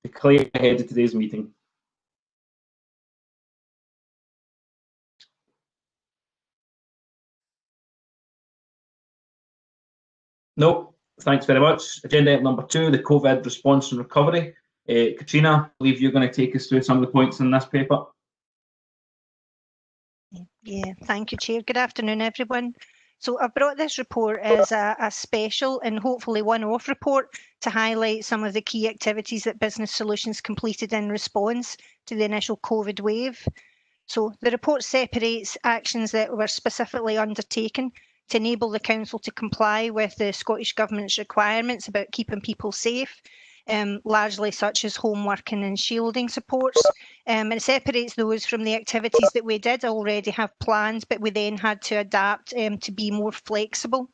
Declare ahead of today's meeting. No, thanks very much. Agenda item number 2, the COVID response and recovery. Katrina, I believe you're going to take us through some of the points in this paper. Yeah, thank you, Chair. Good afternoon, everyone. So I've brought this report as a special and hopefully one-off report to highlight some of the key activities that Business Solutions completed in response to the initial COVID wave. So the report separates actions that were specifically undertaken to enable the Council to comply with the Scottish Government's requirements about keeping people safe, largely such as home working and shielding supports. And it separates those from the activities that we did already have planned, but we then had to adapt to be more flexible.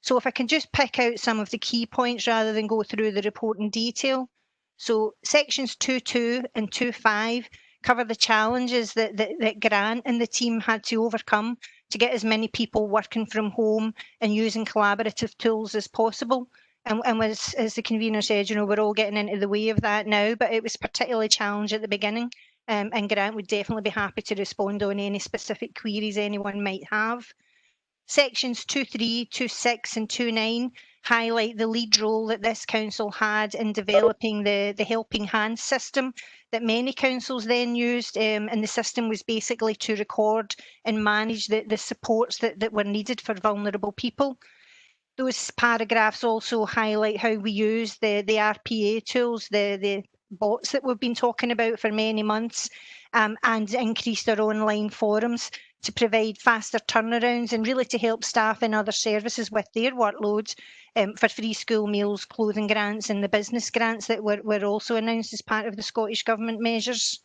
So if I can just pick out some of the key points rather than go through the report in detail. So sections 2.2 and 2.5 cover the challenges that Grant and the team had to overcome to get as many people working from home and using collaborative tools as possible. And as the convener said, you know, we're all getting into the way of that now, but it was particularly challenging at the beginning. And Grant would definitely be happy to respond on any specific queries anyone might have. Sections 2.3, 2.6 and 2.9 highlight the lead role that this council had in developing the helping hand system that many councils then used, and the system was basically to record and manage the supports that were needed for vulnerable people. Those paragraphs also highlight how we use the RPA tools, the bots that we've been talking about for many months, and increased our online forums to provide faster turnarounds and really to help staff and other services with their workloads, for free school meals, clothing grants and the business grants that were also announced as part of the Scottish Government measures.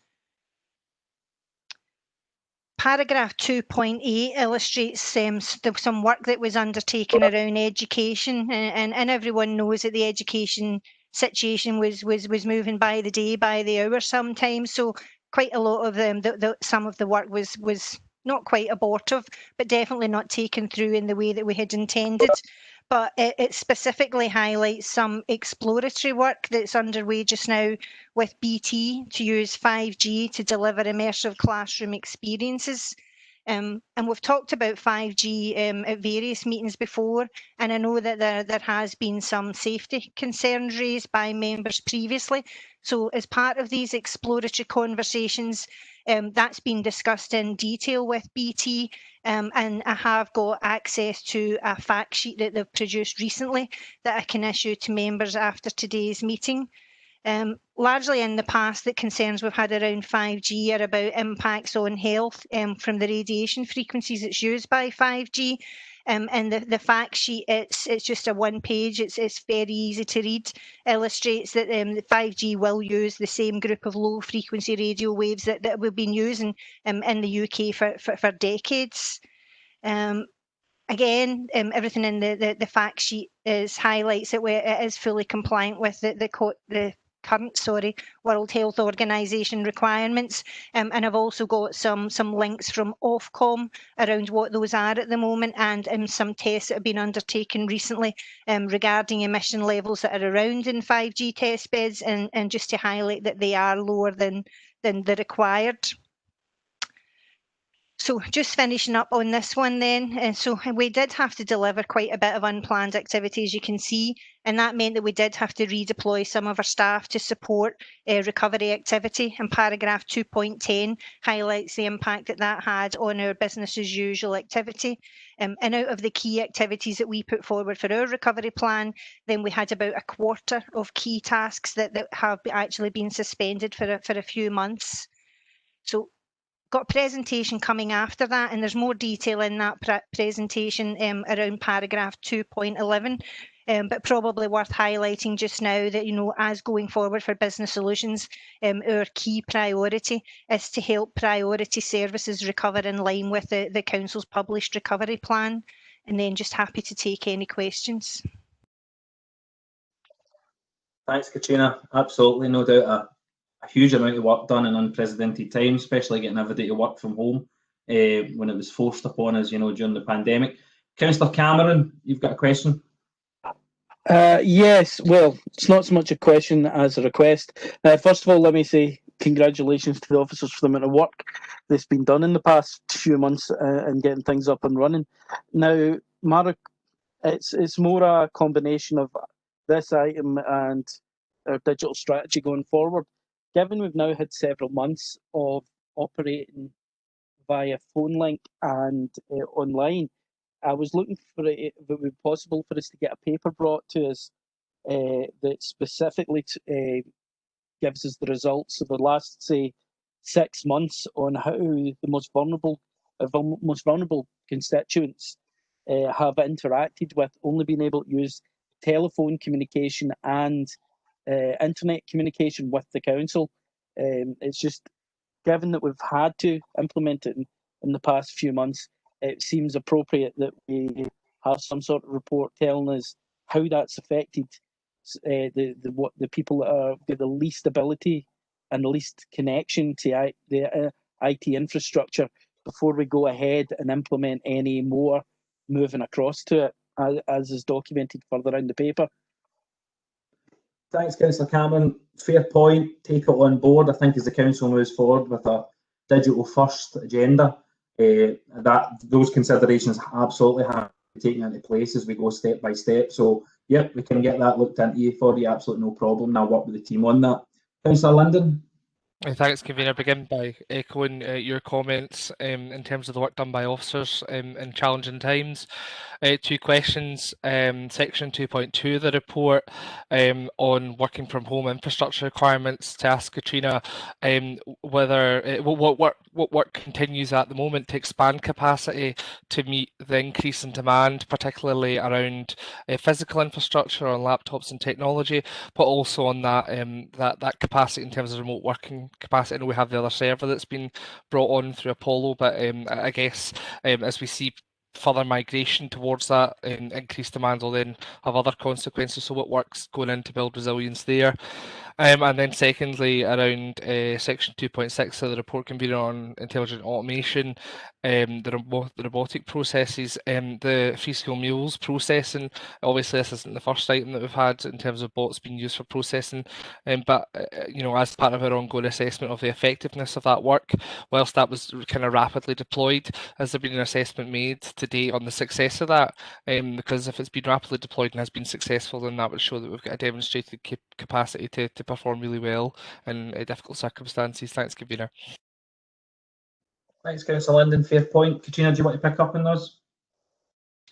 Paragraph 2.8 illustrates some work that was undertaken around education, and everyone knows that the education situation was moving by the day, by the hour sometimes. So quite a lot of them, some of the work was not quite abortive, but definitely not taken through in the way that we had intended. But it specifically highlights some exploratory work that's underway just now with BT to use 5G to deliver immersive classroom experiences. And we've talked about 5G at various meetings before, and I know that there has been some safety concerns raised by members previously. So as part of these exploratory conversations, that's been discussed in detail with BT, and I have got access to a fact sheet that they've produced recently that I can issue to members after today's meeting. Largely in the past, the concerns we've had around 5G are about impacts on health from the radiation frequencies that's used by 5G. And the fact sheet, it's just a one page, it's very easy to read, illustrates that the 5G will use the same group of low frequency radio waves that we've been using in the UK for decades. Again, everything in the fact sheet highlights that it is fully compliant with the current World Health Organization requirements, and I've also got some links from Ofcom around what those are at the moment, and some tests that have been undertaken recently regarding emission levels that are around in 5G test beds, and just to highlight that they are lower than the required. So just finishing up on this one then, so we did have to deliver quite a bit of unplanned activity, as you can see, and that meant that we did have to redeploy some of our staff to support recovery activity, and paragraph 2.10 highlights the impact that had on our business as usual activity. And out of the key activities that we put forward for our recovery plan, then we had about a quarter of key tasks that have actually been suspended for a few months. So got a presentation coming after that, and there's more detail in that presentation around paragraph 2.11, but probably worth highlighting just now that, you know, as going forward for Business Solutions, our key priority is to help priority services recover in line with the Council's published recovery plan, and then just happy to take any questions. Thanks, Katrina. Absolutely, no doubt a huge amount of work done in unprecedented times, especially getting everybody to work from home when it was forced upon us, you know, during the pandemic. Councillor Cameron, you've got a question? Yes, well, it's not so much a question as a request. First of all, let me say congratulations to the officers for the amount of work that's been done in the past few months and getting things up and running. Now, Marek, it's more a combination of this item and our digital strategy going forward. Given we've now had several months of operating via phone link and online, I was looking for it if it would be possible for us to get a paper brought to us that specifically gives us the results of the last, say, 6 months on how the most vulnerable constituents have interacted with only being able to use telephone communication and internet communication with the council. It's just given that we've had to implement it in the past few months, it seems appropriate that we have some sort of report telling us how that's affected the people that are got the least ability and the least connection to the IT infrastructure before we go ahead and implement any more moving across to it, as is documented further in the paper. Thanks, Councillor Cameron. Fair point. Take it on board. I think as the council moves forward with a digital first agenda, that those considerations absolutely have to be taken into place as we go step by step. So, yep, we can get that looked into for you. Absolutely no problem. And I'll work with the team on that. Councillor Linden. Thanks, Convener. Begin by echoing your comments in terms of the work done by officers in challenging times. 2 questions. Section 2.2 of the report on working from home infrastructure requirements, to ask Katrina whether what work continues at the moment to expand capacity to meet the increase in demand, particularly around physical infrastructure on laptops and technology, but also on that that capacity in terms of remote working capacity. I know we have the other server that's been brought on through Apollo, but I guess as we see further migration towards that increased demand will then have other consequences. So what work's going in to build resilience there? And then secondly, around section 2.6 of the report, Convener, on intelligent automation, the robotic processes, the free school meals processing. Obviously, this isn't the first item that we've had in terms of bots being used for processing, but you know, as part of our ongoing assessment of the effectiveness of that work, whilst that was kind of rapidly deployed, has there been an assessment made to date on the success of that? Because if it's been rapidly deployed and has been successful, then that would show that we've got a demonstrated capacity to perform really well in difficult circumstances. Thanks, Convener. Thanks, Councillor Linden. Fair point. Katrina, do you want to pick up on those?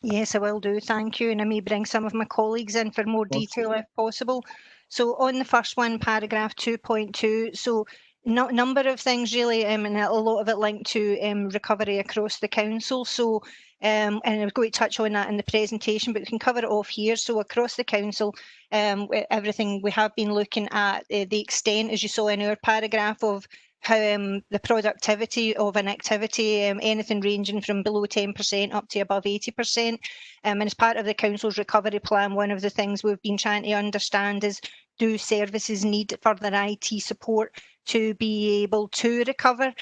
Yes, I will do. Thank you. And I may bring some of my colleagues in for more detail if possible. So on the first one, paragraph 2.2, so number of things really, and a lot of it linked to recovery across the council. So, and I'm going to touch on that in the presentation, but we can cover it off here. So across the council, everything we have been looking at the extent, as you saw in our paragraph, of how the productivity of an activity, anything ranging from below 10% up to above 80%. And as part of the council's recovery plan, one of the things we've been trying to understand is, do services need further IT support to be able to recover?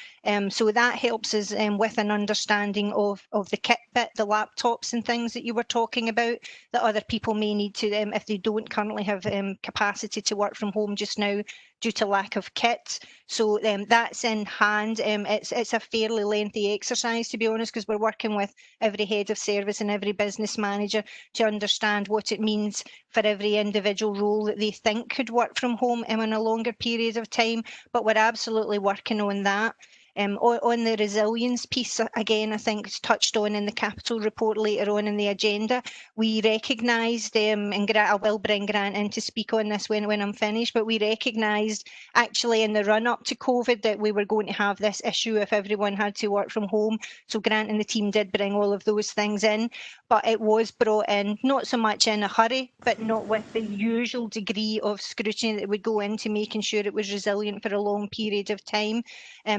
So that helps us with an understanding of the kit bit, the laptops and things that you were talking about, that other people may need to, if they don't currently have capacity to work from home just now due to lack of kit. So that's in hand. It's a fairly lengthy exercise, to be honest, because we're working with every head of service and every business manager to understand what it means for every individual role that they think could work from home in a longer period of time. But we're absolutely working on that. On the resilience piece, again, I think it's touched on in the capital report later on in the agenda. We recognised, and I will bring Grant in to speak on this when I'm finished, but we recognised actually in the run up to COVID that we were going to have this issue if everyone had to work from home. So Grant and the team did bring all of those things in, but it was brought in not so much in a hurry, but not with the usual degree of scrutiny that would go into making sure it was resilient for a long period of time.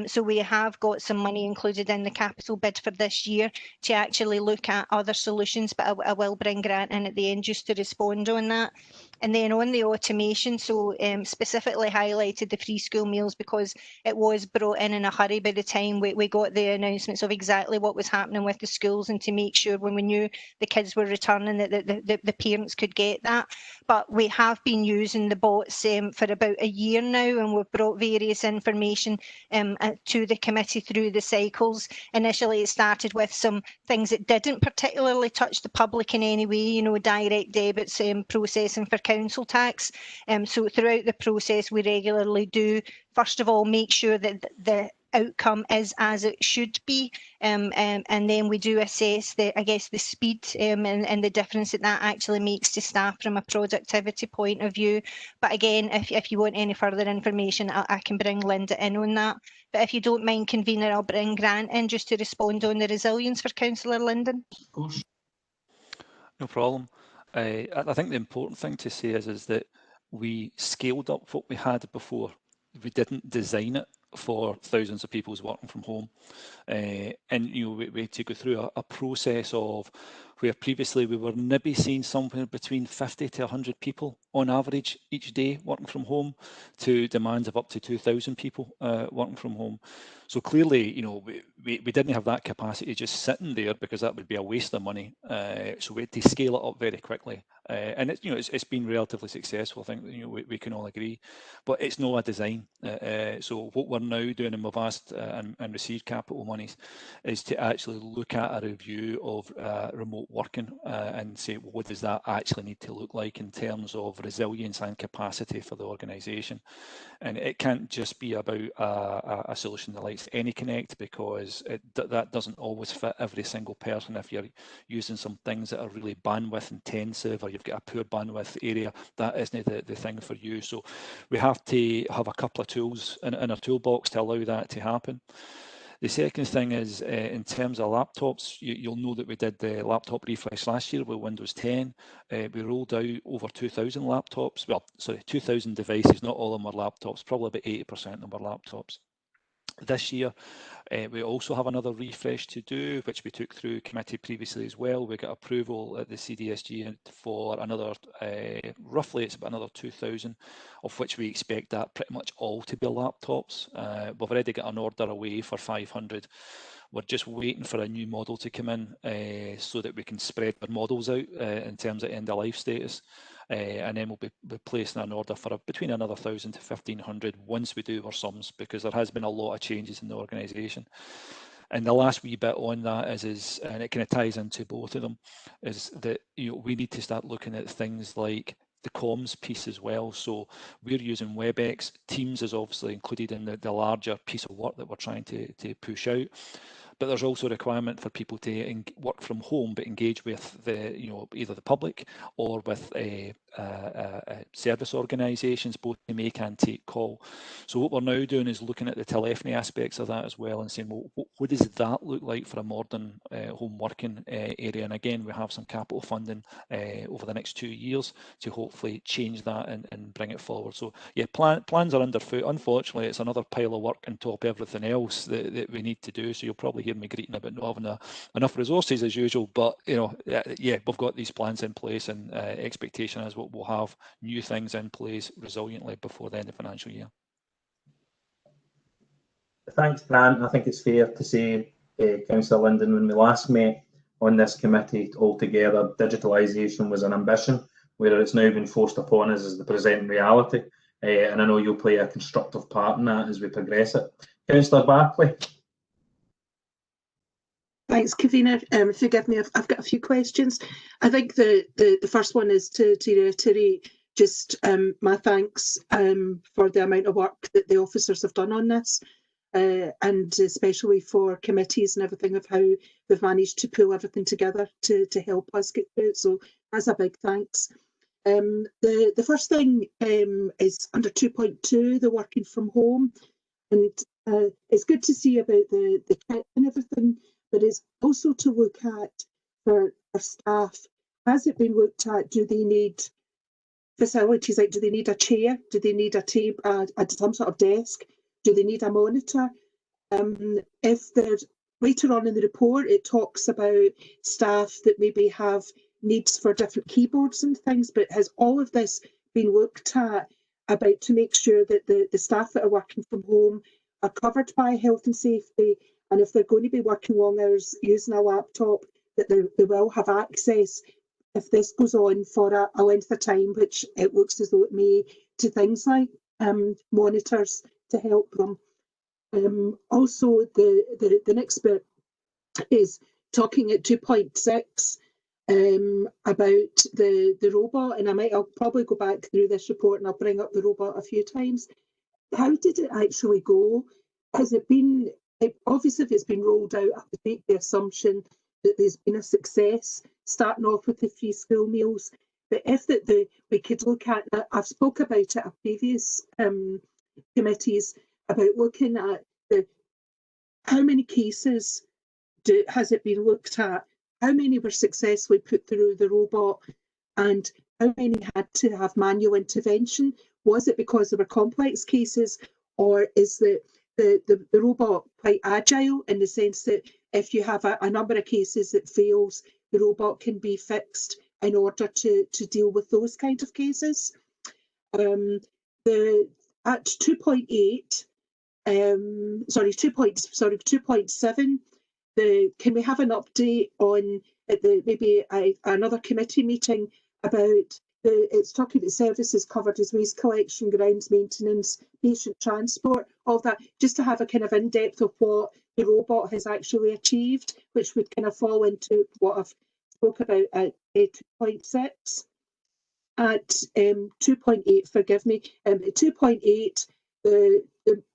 So we have got some money included in the capital bid for this year to actually look at other solutions, but I will bring Grant in at the end just to respond on that. And then on the automation, so specifically highlighted the free school meals because it was brought in a hurry by the time we got the announcements of exactly what was happening with the schools, and to make sure when we knew the kids were returning that the parents could get that. But we have been using the bots for about a year now, and we've brought various information to the committee through the cycles. Initially, it started with some things that didn't particularly touch the public in any way, you know, direct debits, processing for council tax. So throughout the process, we regularly do, first of all, make sure that the outcome is as it should be, and then we do assess the, I guess, the speed and the difference that that actually makes to staff from a productivity point of view. But again, if you want any further information, I can bring Linda in on that. But if you don't mind, convener, I'll bring Grant in just to respond on the resilience for Councillor Linden. Of course. No problem. I think the important thing to say is that we scaled up what we had before. We didn't design it for thousands of people working from home. And you know, we had to go through a process of where previously we were maybe seeing somewhere between 50 to 100 people on average each day working from home, to demands of up to 2,000 people working from home. So clearly, you know, we didn't have that capacity just sitting there, because that would be a waste of money. So we had to scale it up very quickly. And it's, you know, it's been relatively successful. I think, you know, we can all agree, but it's not a design. So what we're now doing, and we've asked and received capital monies, is to actually look at a review of remote working and say, well, what does that actually need to look like in terms of resilience and capacity for the organisation? And it can't just be about a solution that likes AnyConnect, because that doesn't always fit every single person. If you're using some things that are really bandwidth intensive, or you've got a poor bandwidth area, that isn't the thing for you. So we have to have a couple of tools in our toolbox to allow that to happen. The second thing is in terms of laptops, you'll know that we did the laptop refresh last year with Windows 10. We rolled out over 2,000 laptops, 2,000 devices, not all of them were laptops, probably about 80% of them were laptops. This year, we also have another refresh to do, which we took through committee previously as well. We got approval at the CDSG for another, roughly it's about another 2,000, of which we expect that pretty much all to be laptops. We've already got an order away for 500. We're just waiting for a new model to come in so that we can spread our models out in terms of end of life status. And then we'll be placing an order for between another 1,000 to 1,500 once we do our sums, because there has been a lot of changes in the organisation. And the last wee bit on that is, and it kind of ties into both of them, is that, you know, we need to start looking at things like the comms piece as well. So we're using WebEx. Teams is obviously included in the larger piece of work that we're trying to push out. But there's also a requirement for people to work from home, but engage with the, you know, either the public or with service organisations, both to make and take call. So what we're now doing is looking at the telephony aspects of that as well, and saying, well, what does that look like for a modern home working area? And again, we have some capital funding over the next 2 years to hopefully change that and bring it forward. So yeah, plans are underfoot. Unfortunately, it's another pile of work on top of everything else that we need to do. So you'll probably hear me greeting about not having enough resources as usual, but you know, yeah, we've got these plans in place, and expectation is we'll have new things in place resiliently before the end of the financial year. Thanks, Grant. I think it's fair to say, Councillor Linden, when we last met on this committee altogether, digitalisation was an ambition, where it's now been forced upon us as the present reality. And I know you'll play a constructive part in that as we progress it. Councillor Barclay. Thanks, Convener. Forgive me, I've got a few questions. I think the first one is to reiterate just my thanks for the amount of work that the officers have done on this, and especially for committees and everything, of how we've managed to pull everything together to help us get through it. So that's a big thanks. The first thing is under 2.2, the working from home, and it's good to see about the kit and everything. But it's also to look at for staff. Has it been looked at? Do they need facilities? Like, do they need a chair? Do they need a table, some sort of desk? Do they need a monitor? If there's later on in the report, it talks about staff that maybe have needs for different keyboards and things, but has all of this been looked at about to make sure that the staff that are working from home are covered by health and safety, and if they're going to be working long hours using a laptop, that they will have access, if this goes on for a length of time, which it looks as though it may, to things like monitors to help them. Also, the next bit is talking at 2.6 about the robot, and I'll probably go back through this report and I'll bring up the robot a few times. How did it actually go? Has it been, obviously if it's been rolled out, I would make the assumption that there's been a success, starting off with the free school meals. But if we could look at, I've spoke about it at previous committees, about looking at how many cases has it been looked at, how many were successfully put through the robot, and how many had to have manual intervention? Was it because there were complex cases, or is the robot quite agile in the sense that if you have a number of cases that fails, the robot can be fixed in order to deal with those kind of cases? At 2.8, 2.7, can we have an update on at maybe another committee meeting about it's talking about services covered as waste collection, grounds maintenance, patient transport, all that, just to have a kind of in-depth of what the robot has actually achieved, which would kind of fall into what I've spoke about at 2.6. At 2.8, forgive me, at 2.8, the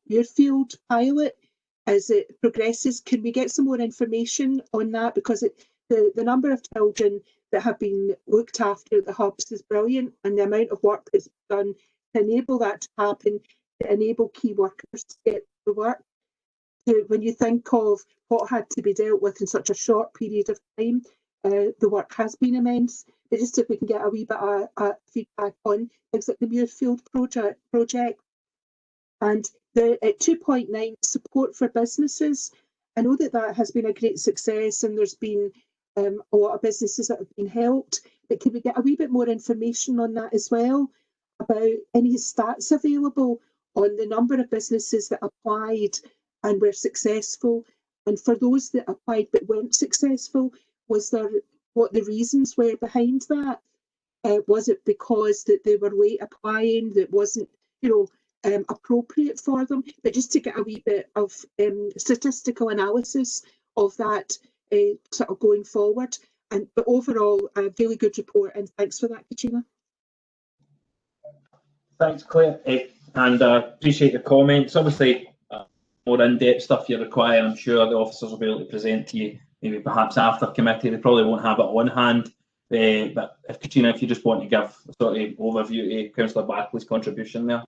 Muirfield pilot, as it progresses, can we get some more information on that? Because the number of children that have been looked after at the hubs is brilliant, and the amount of work that's done to enable that to happen, to enable key workers to get to work. When you think of what had to be dealt with in such a short period of time, the work has been immense. But just if we can get a wee bit of feedback on things like the Muirfield project. And at 2.9, support for businesses. I know that has been a great success, and there's been a lot of businesses that have been helped, but can we get a wee bit more information on that as well, about any stats available on the number of businesses that applied and were successful, and for those that applied but weren't successful, was there what the reasons were behind that? Was it because that they were late applying, that wasn't, appropriate for them? But just to get a wee bit of statistical analysis of that sort of going forward. But overall, a really good report, and thanks for that, Katrina. Thanks, Claire, and appreciate the comments. Obviously, more in-depth stuff you require, I'm sure the officers will be able to present to you, maybe perhaps after committee. They probably won't have it on hand. But Katrina, if you just want to give a sort of overview to Councillor Barclay's contribution there.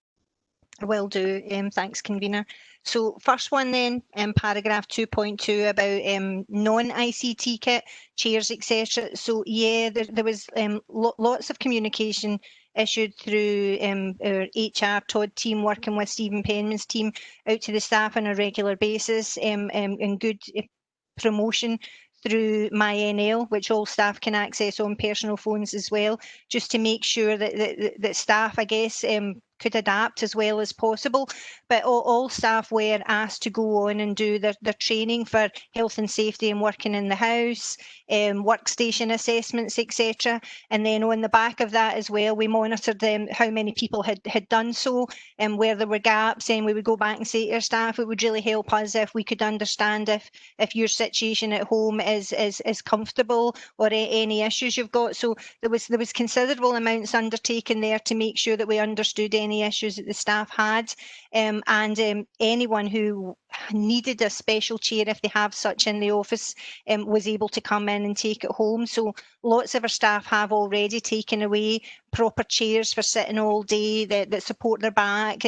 I will do. Thanks, convener. So first one then, paragraph 2.2 about non-ICT kit, chairs, etc. So yeah, there was lots of communication issued through our HR Todd team working with Stephen Penman's team out to the staff on a regular basis, and good promotion through MyNL, which all staff can access on personal phones as well, just to make sure that staff, I guess, could adapt as well as possible. But all staff were asked to go on and do their training for health and safety and working in the house, workstation assessments, etc. And then on the back of that as well, we monitored how many people had done so, and where there were gaps, and we would go back and say to our staff, it would really help us if we could understand if your situation at home is comfortable, or any issues you've got. So there was considerable amounts undertaken there to make sure that we understood any issues that the staff had, and anyone who needed a special chair, if they have such in the office, was able to come in and take it home. So lots of our staff have already taken away proper chairs for sitting all day that support their back,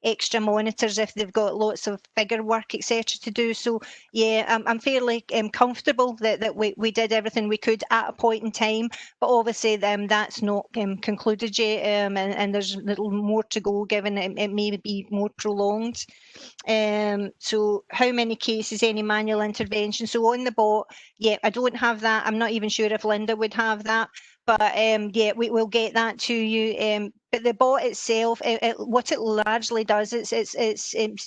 extra monitors if they've got lots of figure work, etc. to do. So yeah, I'm fairly comfortable that we did everything we could at a point in time, but obviously that's not concluded yet, and there's a little more to go, given it may be more prolonged. So how many cases, any manual intervention? So on the bot, yeah, I don't have that. I'm not even sure if Linda would have that, but yeah, we will get that to you. But the bot itself, what it largely does, it's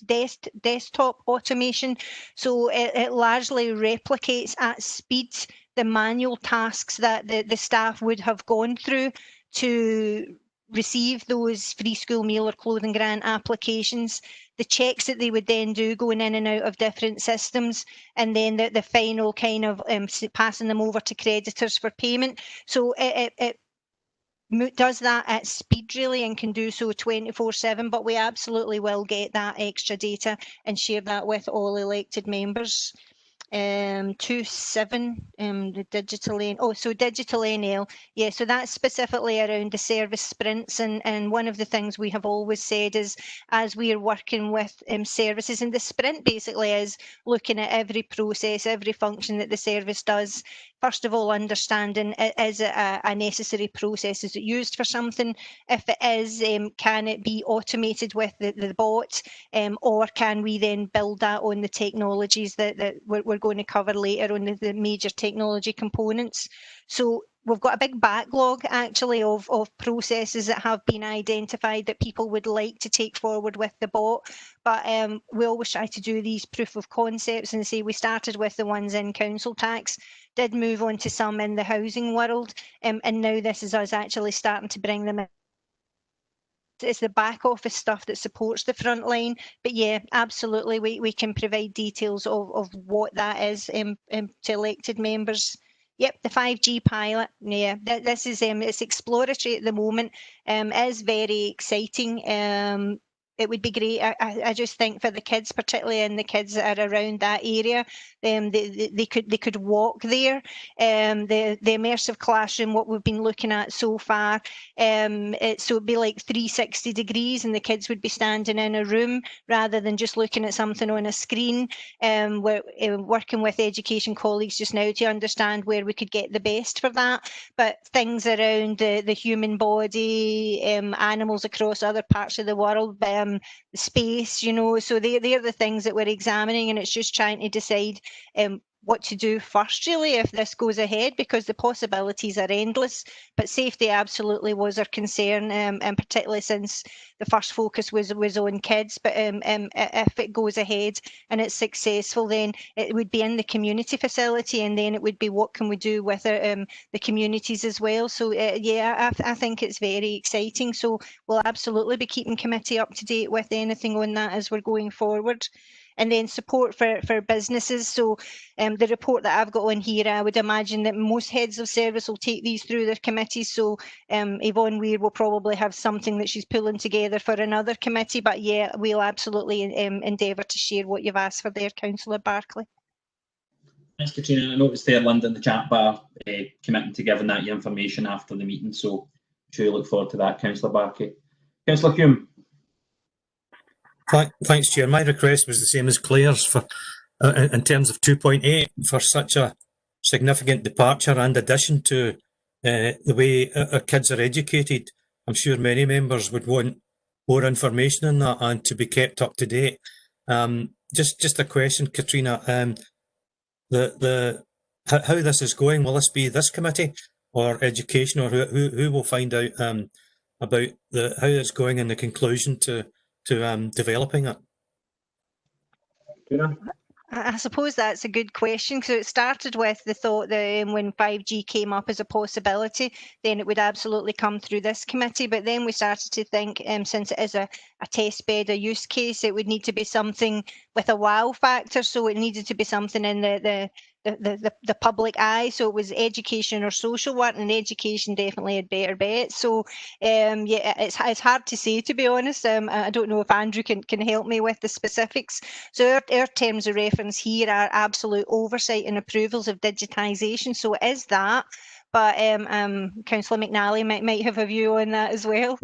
desktop automation. So it largely replicates at speed the manual tasks that the staff would have gone through to receive those free school meal or clothing grant applications, the checks that they would then do going in and out of different systems, and then the final kind of passing them over to creditors for payment. So it does that at speed really, and can do so 24/7, but we absolutely will get that extra data and share that with all elected members. 2.7, the DigitalNL, yeah, so that's specifically around the service sprints, and one of the things we have always said is, as we are working with services, and the sprint basically is looking at every process, every function that the service does. First of all, understanding, is it a necessary process? Is it used for something? If it is, can it be automated with the bot, or can we then build that on the technologies that we're going to cover later on, the major technology components? So we've got a big backlog actually of processes that have been identified that people would like to take forward with the bot, but we always try to do these proof of concepts, and say we started with the ones in council tax, did move on to some in the housing world, and now this is us actually starting to bring them in. It's the back office stuff that supports the front line, but yeah, absolutely, we can provide details of what that is to elected members. Yep, the 5G pilot, yeah, this is it's exploratory at the moment, is very exciting. It would be great. I just think for the kids, particularly in the kids that are around that area, they could walk there. The immersive classroom, what we've been looking at so far, so it'd be like 360 degrees, and the kids would be standing in a room rather than just looking at something on a screen. We're working with education colleagues just now to understand where we could get the best for that. But things around the human body, animals across other parts of the world, space, you know, so they're the things that we're examining, and it's just trying to decide what to do first, really, if this goes ahead, because the possibilities are endless. But safety absolutely was our concern, and particularly since the first focus was on kids. But if it goes ahead and it's successful, then it would be in the community facility, and then it would be what can we do with it, the communities as well. So yeah, I think it's very exciting. So we'll absolutely be keeping committee up to date with anything on that as we're going forward. And then support for businesses. So the report that I've got on here, I would imagine that most heads of service will take these through their committees. So Yvonne Weir will probably have something that she's pulling together for another committee. But yeah, we'll absolutely endeavour to share what you've asked for there, Councillor Barclay. Thanks, Katrina. I noticed there, Linda, in the chat bar, committing to giving that information after the meeting. So I'm sure you look forward to that, Councillor Barclay. Councillor Hume. Thanks, Chair. My request was the same as Claire's for, in terms of 2.8, for such a significant departure and addition to the way our kids are educated. I'm sure many members would want more information on that and to be kept up to date. Just a question, Katrina. How this is going? Will this be this committee or education, or who will find out about how it's going and the conclusion to developing it? I suppose that's a good question, because it started with the thought that when 5G came up as a possibility, then it would absolutely come through this committee. But then we started to think, since it is a test bed, a use case, it would need to be something with a wow factor. So it needed to be something in the public eye. So it was education or social work, and education definitely had better bet. So yeah, it's hard to say, to be honest. I don't know if Andrew can help me with the specifics. So our terms of reference here are absolute oversight and approvals of digitisation. So it is that. but Councillor McNally might have a view on that as well.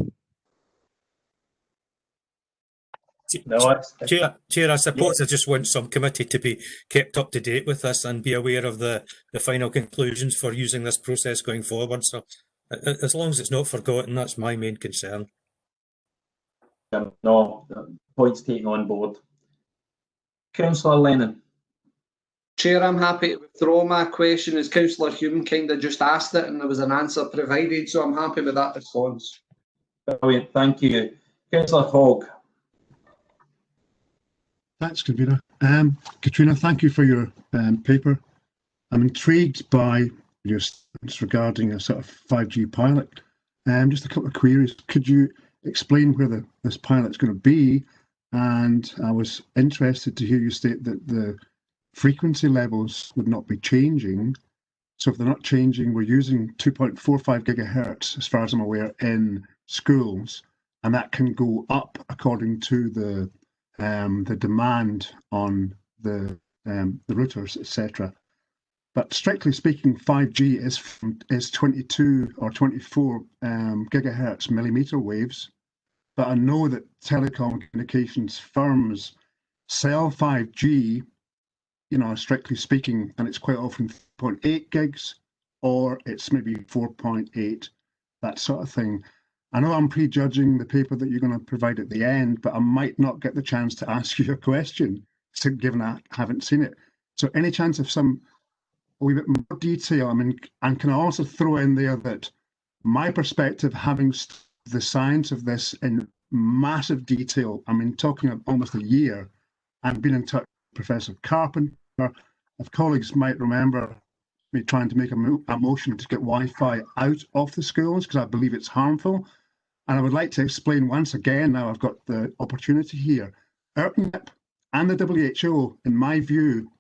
No, Chair, I suppose I just want some committee to be kept up to date with this and be aware of the final conclusions for using this process going forward. So as long as it's not forgotten, that's my main concern. no, points taken on board. Councillor Lennon. Chair, I'm happy to withdraw my question as Councillor Hume kind of just asked it and there was an answer provided, so I'm happy with that response. Brilliant, thank you. Councillor Hogg. Thanks, Convener. Katrina, thank you for your paper. I'm intrigued by your statements regarding a sort of 5G pilot. Just a couple of queries. Could you explain where this pilot's going to be? And I was interested to hear you state that the frequency levels would not be changing. So if they're not changing, we're using 2.45 gigahertz, as far as I'm aware, in schools, and that can go up according to the demand on the routers, etc. But strictly speaking, 5G is 22 or 24 gigahertz millimeter waves. But I know that telecom communications firms sell 5G, you know, strictly speaking, and it's quite often 0.8 gigs, or it's maybe 4.8, that sort of thing. I know I'm prejudging the paper that you're going to provide at the end, but I might not get the chance to ask you a question, given I haven't seen it. So any chance of a wee bit more detail? I mean, and can I also throw in there that my perspective, having the science of this in massive detail, I mean, talking of almost a year, and been in touch with Professor Carpenter. If colleagues might remember me trying to make a motion to get Wi-Fi out of the schools because I believe it's harmful. And I would like to explain once again, now I've got the opportunity here, URCNIP and the WHO, in my view,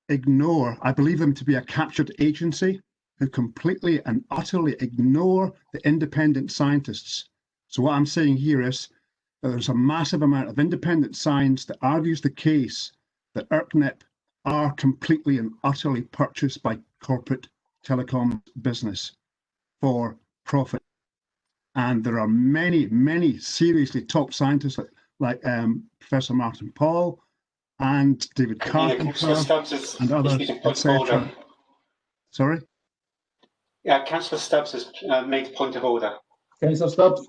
I believe them to be a captured agency who completely and utterly ignore the independent scientists. So what I'm saying here is that there's a massive amount of independent science that argues the case that URCNIP are completely and utterly purchased by corporate telecom business for profit. And there are many, many seriously top scientists like Professor Martin Paul and David Carpenter and others, etc. Sorry? Yeah, Councillor Stubbs has made a point of order. Councillor Stubbs.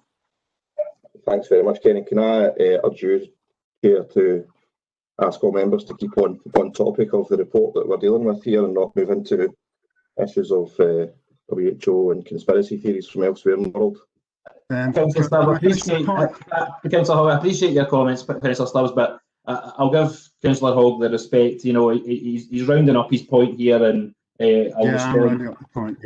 Thanks very much, Kenny. Can I urge you here to ask all members to keep on topic of the report that we're dealing with here and not move into issues of WHO and conspiracy theories from elsewhere in the world? Councillor Stubbs, I appreciate your comments, Councillor Stubbs, but I'll give Councillor Hogg the respect. You know, he's rounding up his point here, and I'm rounding up the point.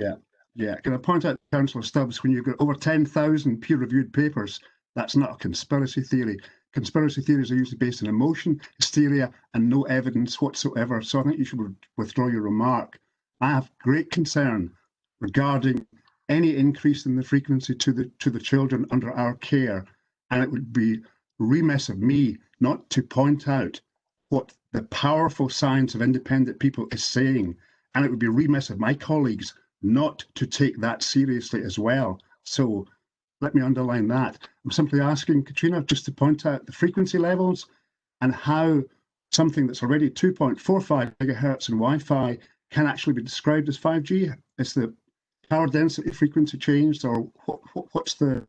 Yeah. Can I point out, Councillor Stubbs, when you've got over 10,000 peer-reviewed papers, that's not a conspiracy theory. Conspiracy theories are usually based on emotion, hysteria, and no evidence whatsoever. So I think you should withdraw your remark. I have great concern regarding any increase in the frequency to the children under our care, and it would be remiss of me not to point out what the powerful science of independent people is saying, and it would be remiss of my colleagues not to take that seriously as well. So let me underline that. I'm simply asking Katrina just to point out the frequency levels and how something that's already 2.45 gigahertz in Wi-Fi can actually be described as 5G. Is the power density frequency changed, or what's the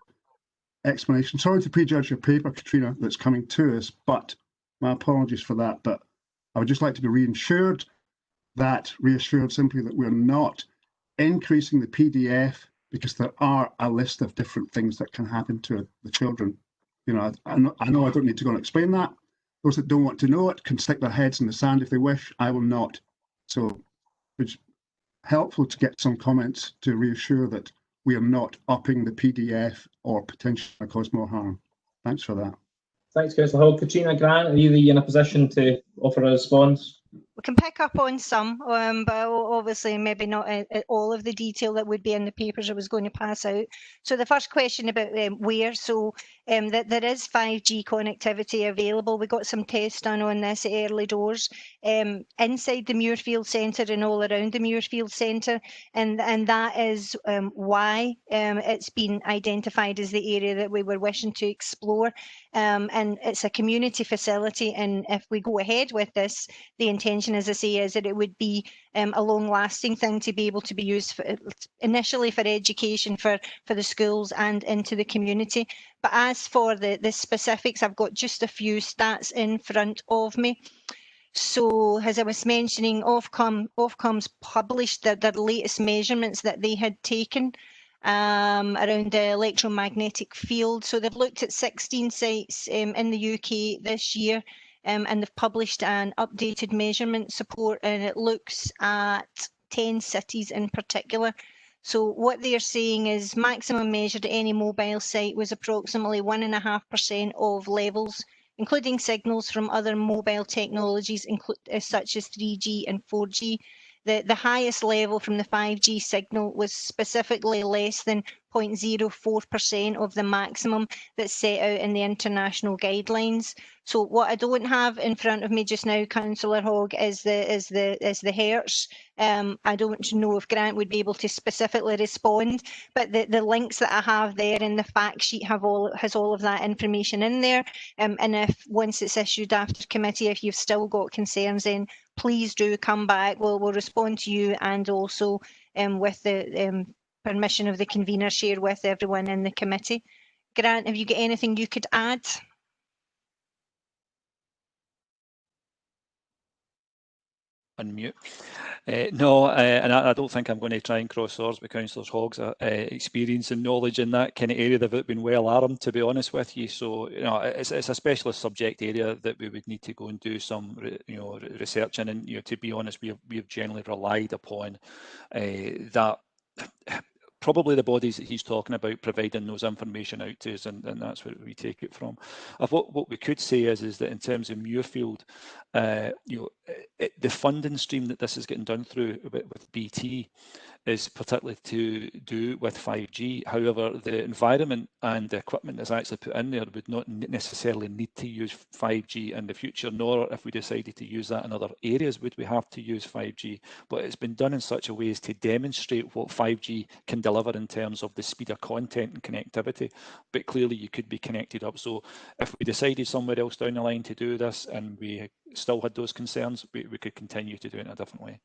explanation? Sorry to prejudge your paper, Katrina, that's coming to us, but my apologies for that. But I would just like to be reassured simply that we're not increasing the PDF because there are a list of different things that can happen to the children. You know, I know I don't need to go and explain that. Those that don't want to know it can stick their heads in the sand if they wish. I will not. So it's helpful to get some comments to reassure that we are not upping the PDF or potentially cause more harm. Thanks for that. Thanks, Councillor Hogg. Katrina Grant, are you in a position to offer a response? We can pick up on some, but obviously maybe not all of the detail that would be in the papers I was going to pass out. So the first question about where, so that there is 5G connectivity available. We got some tests done on this at early doors inside the Muirfield Centre and all around the Muirfield Centre, and that is why it's been identified as the area that we were wishing to explore. And it's a community facility, and if we go ahead with this, the intention, as I say, is that it would be a long-lasting thing to be able to be used for, initially for education for the schools and into the community. But as for the specifics, I've got just a few stats in front of me. So, as I was mentioning, Ofcom's published their latest measurements that they had taken around the electromagnetic field. So they've looked at 16 sites in the UK this year, and they've published an updated measurement support, and it looks at 10 cities in particular. So what they're saying is maximum measured at any mobile site was approximately 1.5% of levels, including signals from other mobile technologies such as 3G and 4G. The highest level from the 5G signal was specifically less than 0.04% of the maximum that's set out in the international guidelines. So what I don't have in front of me just now, Councillor Hogg, is the hertz. I don't know if Grant would be able to specifically respond, but the links that I have there in the fact sheet has all of that information in there. And if once it's issued after committee, if you've still got concerns, then please do come back. We'll respond to you, and also with the permission of the convener, share with everyone in the committee. Grant, have you got anything you could add? Unmute. No, and I don't think I'm going to try and cross swords with Councillor Hogg's experience and knowledge in that kind of area. They've been well armed, to be honest with you. So, you know, it's a specialist subject area that we would need to go and do some, research in. And, to be honest, we've generally relied upon that. Probably the bodies that he's talking about providing those information out to us, and that's where we take it from. What we could say is that in terms of Muirfield, the funding stream that this is getting done through with BT is particularly to do with 5G. However, the environment and the equipment that's actually put in there would not necessarily need to use 5G in the future, nor if we decided to use that in other areas would we have to use 5G. But it's been done in such a way as to demonstrate what 5G can deliver in terms of the speed of content and connectivity. But clearly you could be connected up. So if we decided somewhere else down the line to do this and we still had those concerns, we could continue to do it in a different way.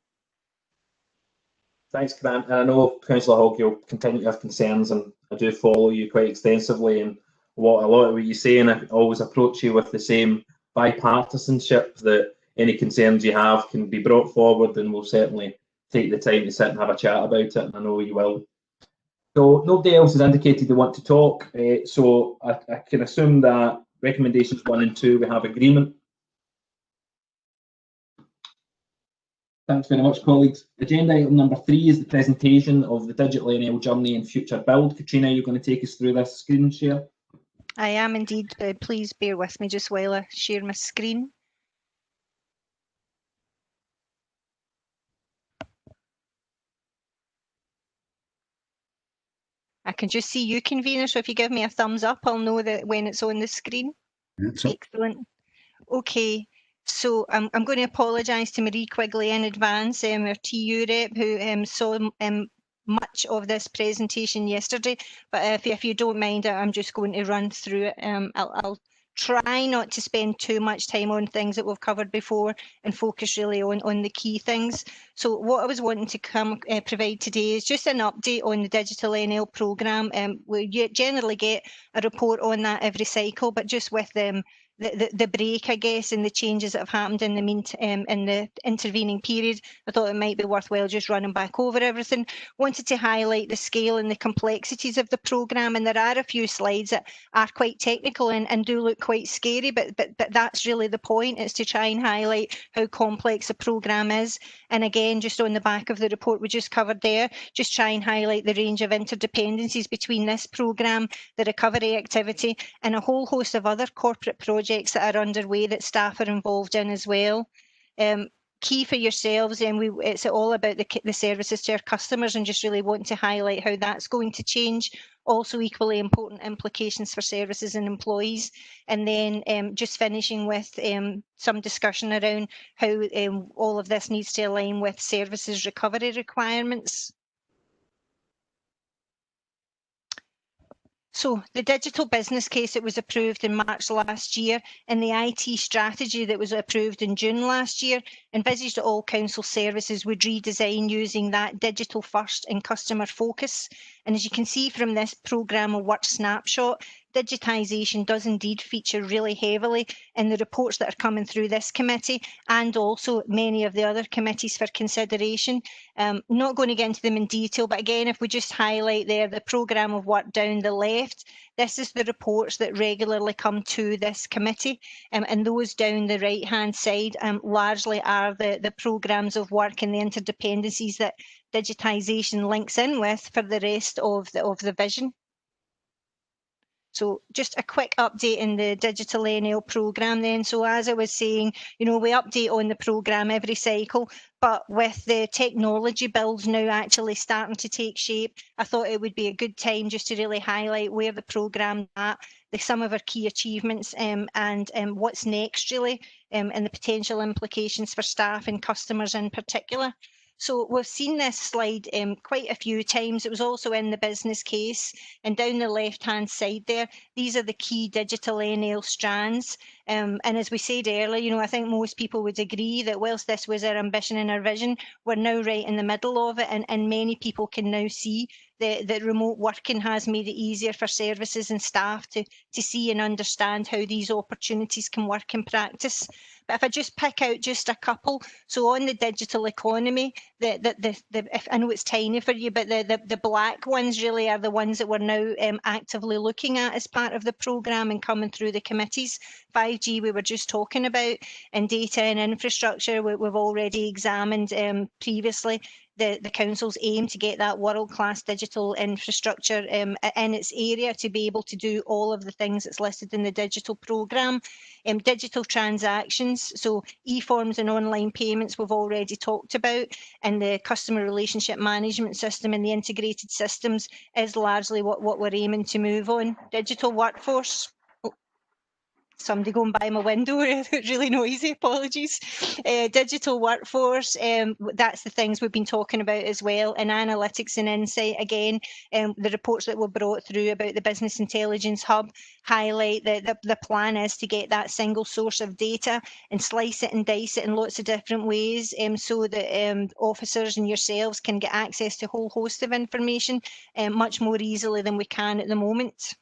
Thanks, Grant. And I know, Councillor Hogg, you'll continue to have concerns, and I do follow you quite extensively. And a lot of what you say, and I always approach you with the same bipartisanship, that any concerns you have can be brought forward, and we'll certainly take the time to sit and have a chat about it, and I know you will. So nobody else has indicated they want to talk, so I can assume that recommendations 1 and 2, we have agreement. Thanks very much, colleagues. Agenda item number 3 is the presentation of the DigitalNL journey and future build. Katrina, you're going to take us through this screen share? I am indeed. Please bear with me just while I share my screen. I can just see you, convener, so if you give me a thumbs up, I'll know that when it's on the screen. Excellent. Okay. So I'm going to apologise to Marie Quigley in advance, our TU rep, who saw much of this presentation yesterday. But if you don't mind, I'm just going to run through it. I'll try not to spend too much time on things that we've covered before and focus really on the key things. So what I was wanting to provide today is just an update on the DigitalNL programme. We generally get a report on that every cycle, but just with the break, I guess, and the changes that have happened in the intervening period, I thought it might be worthwhile just running back over everything. Wanted to highlight the scale and the complexities of the programme, and there are a few slides that are quite technical and do look quite scary, but that's really the point, is to try and highlight how complex the programme is. And again, just on the back of the report we just covered there, just try and highlight the range of interdependencies between this programme, the recovery activity, and a whole host of other corporate projects that are underway that staff are involved in as well. key for yourselves, and it's all about the services to our customers, and just really want to highlight how that's going to change. Also equally important implications for services and employees. And then just finishing with some discussion around how all of this needs to align with services recovery requirements. So the digital business case that was approved in March last year, and the IT strategy that was approved in June last year, envisaged that all council services would redesign using that digital first and customer focus. And as you can see from this programme of work snapshot, digitisation does indeed feature really heavily in the reports that are coming through this committee, and also many of the other committees for consideration. Not going to get into them in detail, but again, if we just highlight there the programme of work down the left, this is the reports that regularly come to this committee, and those down the right hand side largely are the programmes of work and the interdependencies that digitisation links in with for the rest of the vision. So just a quick update in the DigitalNL programme then. So as I was saying, we update on the programme every cycle, but with the technology builds now actually starting to take shape, I thought it would be a good time just to really highlight where the programme's at, some of our key achievements, and what's next really, and the potential implications for staff and customers in particular. So we've seen this slide quite a few times. It was also in the business case, and down the left-hand side there, these are the key DigitalNL strands. And as we said earlier, I think most people would agree that whilst this was our ambition and our vision, we're now right in the middle of it, and many people can now see that remote working has made it easier for services and staff to see and understand how these opportunities can work in practice. But if I just pick out just a couple, so on the digital economy, if I know it's tiny for you, but the black ones really are the ones that we're now actively looking at as part of the programme and coming through the committees. 5G we were just talking about, and data and infrastructure we've already examined previously. The council's aim to get that world-class digital infrastructure in its area to be able to do all of the things that's listed in the digital programme. Digital transactions, so e-forms and online payments we've already talked about, and the customer relationship management system and the integrated systems is largely what we're aiming to move on. Digital workforce. Somebody going by my window, really noisy, apologies. Digital workforce, that's the things we've been talking about as well. And analytics and insight, again, the reports that were brought through about the Business Intelligence Hub highlight that the plan is to get that single source of data and slice it and dice it in lots of different ways, so that officers and yourselves can get access to a whole host of information much more easily than we can at the moment.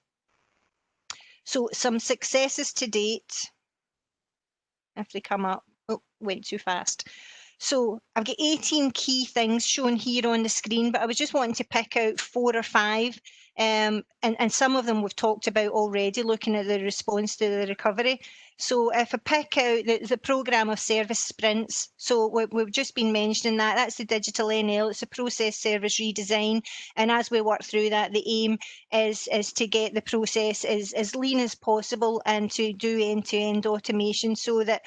So some successes to date, if they come up, oh, went too fast. So I've got 18 key things shown here on the screen, but I was just wanting to pick out 4 or 5, and some of them we've talked about already, looking at the response to the recovery. So if I pick out the programme of service sprints, so we've just been mentioning that's the DigitalNL, it's a process service redesign, and as we work through that, the aim is to get the process as lean as possible and to do end-to-end automation so that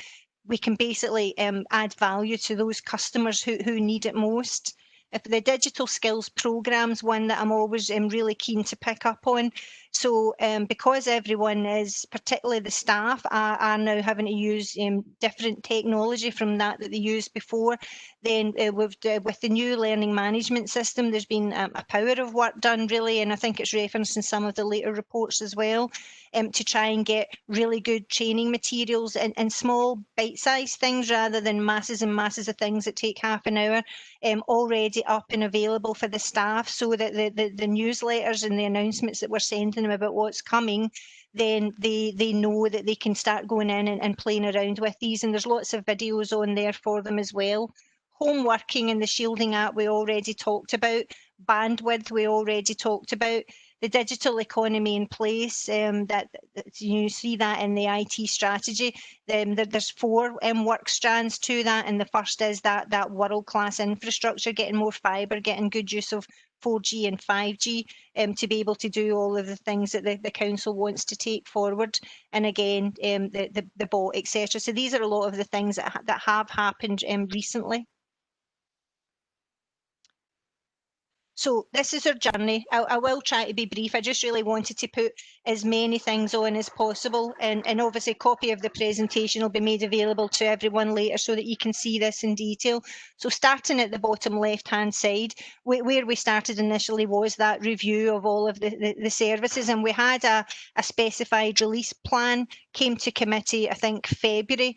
we can basically add value to those customers who need it most. If the digital skills programme's one that I'm always really keen to pick up on. So because everyone is, particularly the staff, are now having to use different technology from that they used before, then with the new learning management system, there's been a power of work done really, and I think it's referenced in some of the later reports as well, to try and get really good training materials and small bite-sized things rather than masses and masses of things that take half an hour, already up and available for the staff, so that the newsletters and the announcements that we're sending them about what's coming, then they know that they can start going in and playing around with these, and there's lots of videos on there for them as well. Home working and the shielding app we already talked about. Bandwidth we already talked about. The digital economy in place, that you see that in the IT strategy. There's 4 work strands to that, and the first is that world-class infrastructure, getting more fibre, getting good use of 4G and 5G to be able to do all of the things that the council wants to take forward. And again, the bot, etc. So these are a lot of the things that have happened recently. So this is our journey. I will try to be brief. I just really wanted to put as many things on as possible, and obviously a copy of the presentation will be made available to everyone later so that you can see this in detail. So starting at the bottom left hand side, where we started initially was that review of all of the services, and we had a specified release plan, came to committee I think February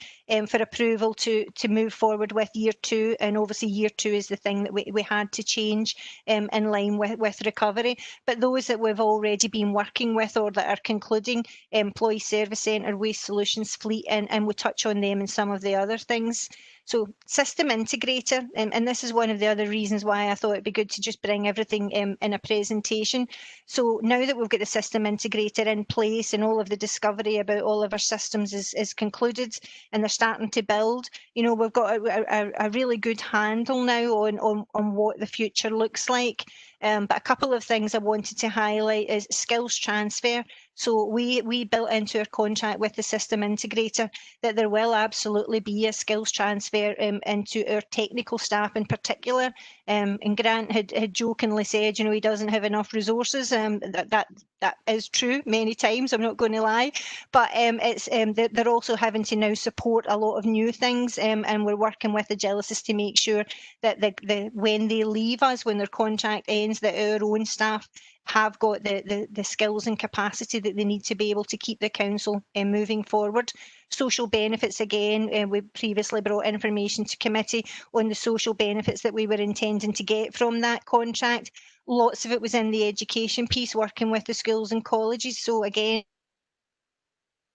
for approval to move forward with year 2, and obviously year 2 is the thing that we had to change in line with recovery. But those that we've already been working with or that are concluding, Employee Service Centre, Waste Solutions, Fleet, and we'll touch on them and some of the other things. So system integrator, and this is one of the other reasons why I thought it'd be good to just bring everything in a presentation. So now that we've got the system integrator in place and all of the discovery about all of our systems is concluded and they're starting to build, you know, we've got a really good handle now on what the future looks like. But a couple of things I wanted to highlight is skills transfer. So we built into our contract with the system integrator that there will absolutely be a skills transfer into our technical staff in particular. And Grant had jokingly said, you know, he doesn't have enough resources. That is true many times, I'm not going to lie. But it's they're also having to now support a lot of new things, and we're working with Agilicis to make sure that when they leave us, when their contract ends, that our own staff have got the skills and capacity that they need to be able to keep the council moving forward. Social benefits, again, we previously brought information to committee on the social benefits that we were intending to get from that contract. Lots of it was in the education piece, working with the schools and colleges. So again,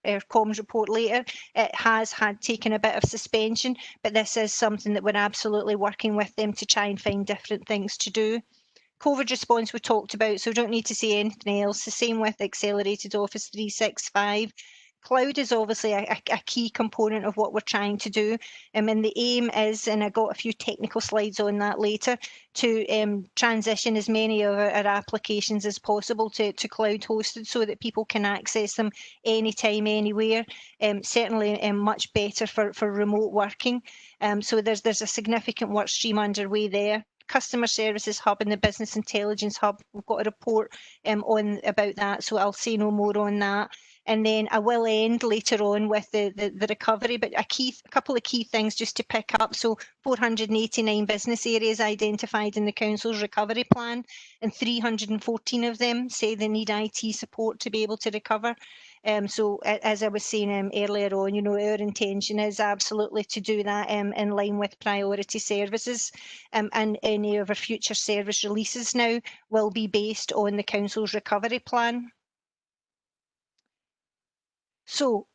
our comms report later, it has had taken a bit of suspension, but this is something that we're absolutely working with them to try and find different things to do. COVID response we talked about, so we don't need to say anything else. The same with Accelerated Office 365. Cloud is obviously a key component of what we're trying to do. And the aim is, and I got a few technical slides on that later, to transition as many of our applications as possible to cloud hosted so that people can access them anytime, anywhere. Certainly much better for remote working. So there's a significant work stream underway there. Customer Services Hub and the Business Intelligence Hub, we've got a report on about that, so I'll say no more on that. And then I will end later on with the recovery, but a couple of key things just to pick up. So 489 business areas identified in the council's recovery plan, and 314 of them say they need IT support to be able to recover. So as I was saying earlier on, you know, our intention is absolutely to do that in line with priority services, and any of our future service releases now will be based on the council's recovery plan. So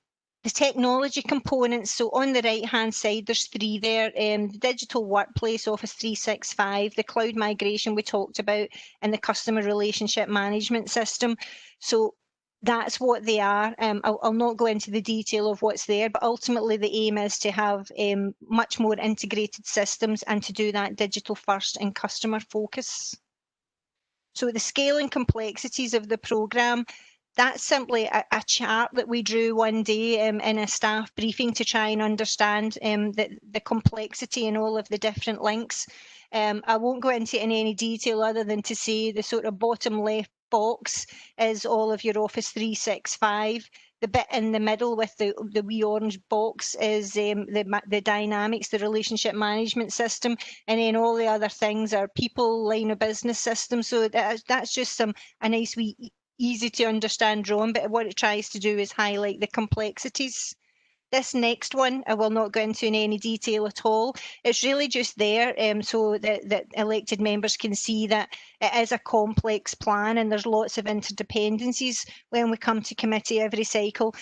the technology components, so on the right hand side there's 3 there, the digital workplace, Office 365, the cloud migration we talked about, and the customer relationship management system. So that's what they are. I'll not go into the detail of what's there, but ultimately the aim is to have much more integrated systems and to do that digital first and customer focus. So the scale and complexities of the programme, that's simply a chart that we drew one day in a staff briefing to try and understand the complexity and all of the different links. I won't go into it in any detail other than to say the sort of bottom left box is all of your Office 365. The bit in the middle with the wee orange box is the Dynamics, the relationship management system, and then all the other things are people, line of business systems. So that's just a nice wee easy to understand drawing, but what it tries to do is highlight the complexities. This next one, I will not go into in any detail at all. It's really just there so that elected members can see that it is a complex plan and there's lots of interdependencies. When we come to committee every cycle,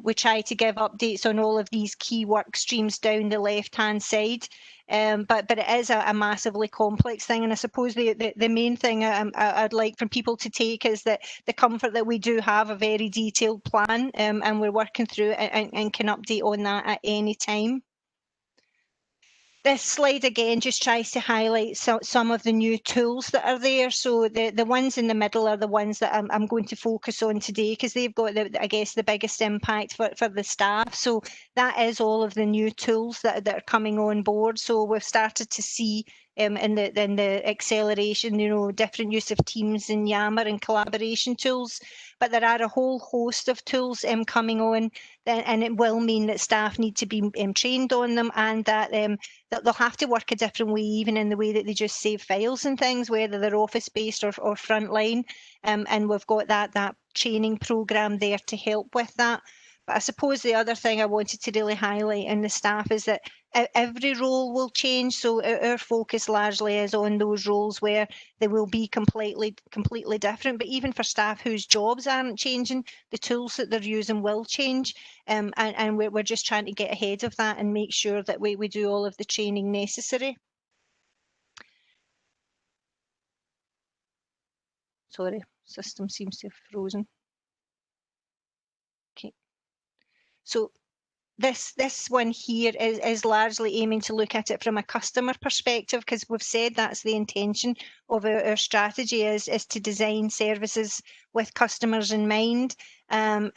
we try to give updates on all of these key work streams down the left-hand side. But it is a massively complex thing, and I suppose the main thing I'd like from people to take is that the comfort that we do have a very detailed plan, and we're working through it and can update on that at any time. This slide again just tries to highlight some of the new tools that are there. So the ones in the middle are the ones that I'm going to focus on today, because they've got, I guess, the biggest impact for the staff. So that is all of the new tools that are coming on board. So we've started to see in the acceleration, you know, different use of Teams and Yammer and collaboration tools. But there are a whole host of tools coming on, and it will mean that staff need to be trained on them, and that they'll have to work a different way, even in the way that they just save files and things, whether they're office-based or frontline. And we've got that training programme there to help with that. But I suppose the other thing I wanted to really highlight in the staff is that every role will change. So our focus largely is on those roles where they will be completely different. But even for staff whose jobs aren't changing, the tools that they're using will change. And we're just trying to get ahead of that and make sure that we do all of the training necessary. Sorry, system seems to have frozen. Okay. So this one here is largely aiming to look at it from a customer perspective, because we've said that's the intention of our strategy is to design services with customers in mind, and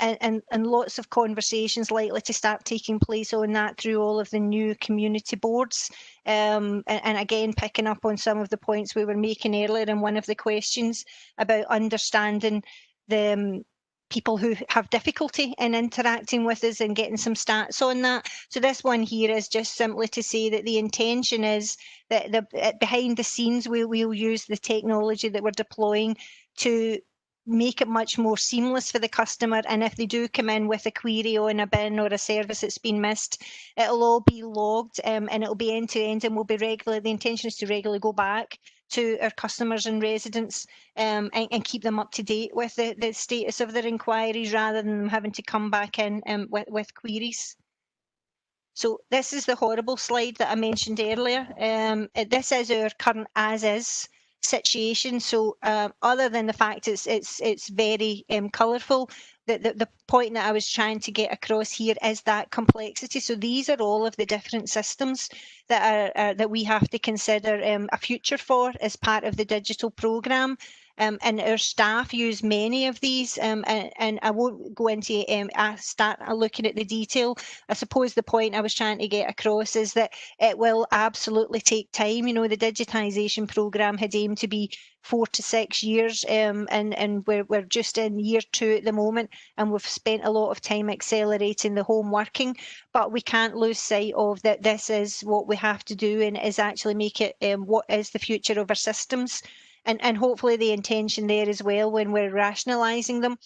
lots of conversations likely to start taking place on that through all of the new community boards, and again picking up on some of the points we were making earlier in one of the questions about understanding the people who have difficulty in interacting with us and getting some stats on that. So this one here is just simply to say that the intention is that behind the scenes we'll use the technology that we're deploying to make it much more seamless for the customer, and if they do come in with a query on a bin or a service that's been missed, it'll all be logged, and it'll be end to end, and we'll be regularly, the intention is to regularly go back to our customers and residents, and keep them up to date with the status of their inquiries, rather than them having to come back in with queries. So this is the horrible slide that I mentioned earlier. This is our current as-is situation. So other than the fact it's very colourful, the point that I was trying to get across here is that complexity. So these are all of the different systems that are that we have to consider a future for as part of the digital programme. And our staff use many of these, and I won't go into start looking at the detail. I suppose the point I was trying to get across is that it will absolutely take time. You know, the digitisation programme had aimed to be 4 to 6 years, and we're just in year 2 at the moment, and we've spent a lot of time accelerating the home working, but we can't lose sight of that this is what we have to do, and is actually make it what is the future of our systems. And hopefully the intention there as well, when we're rationalising them,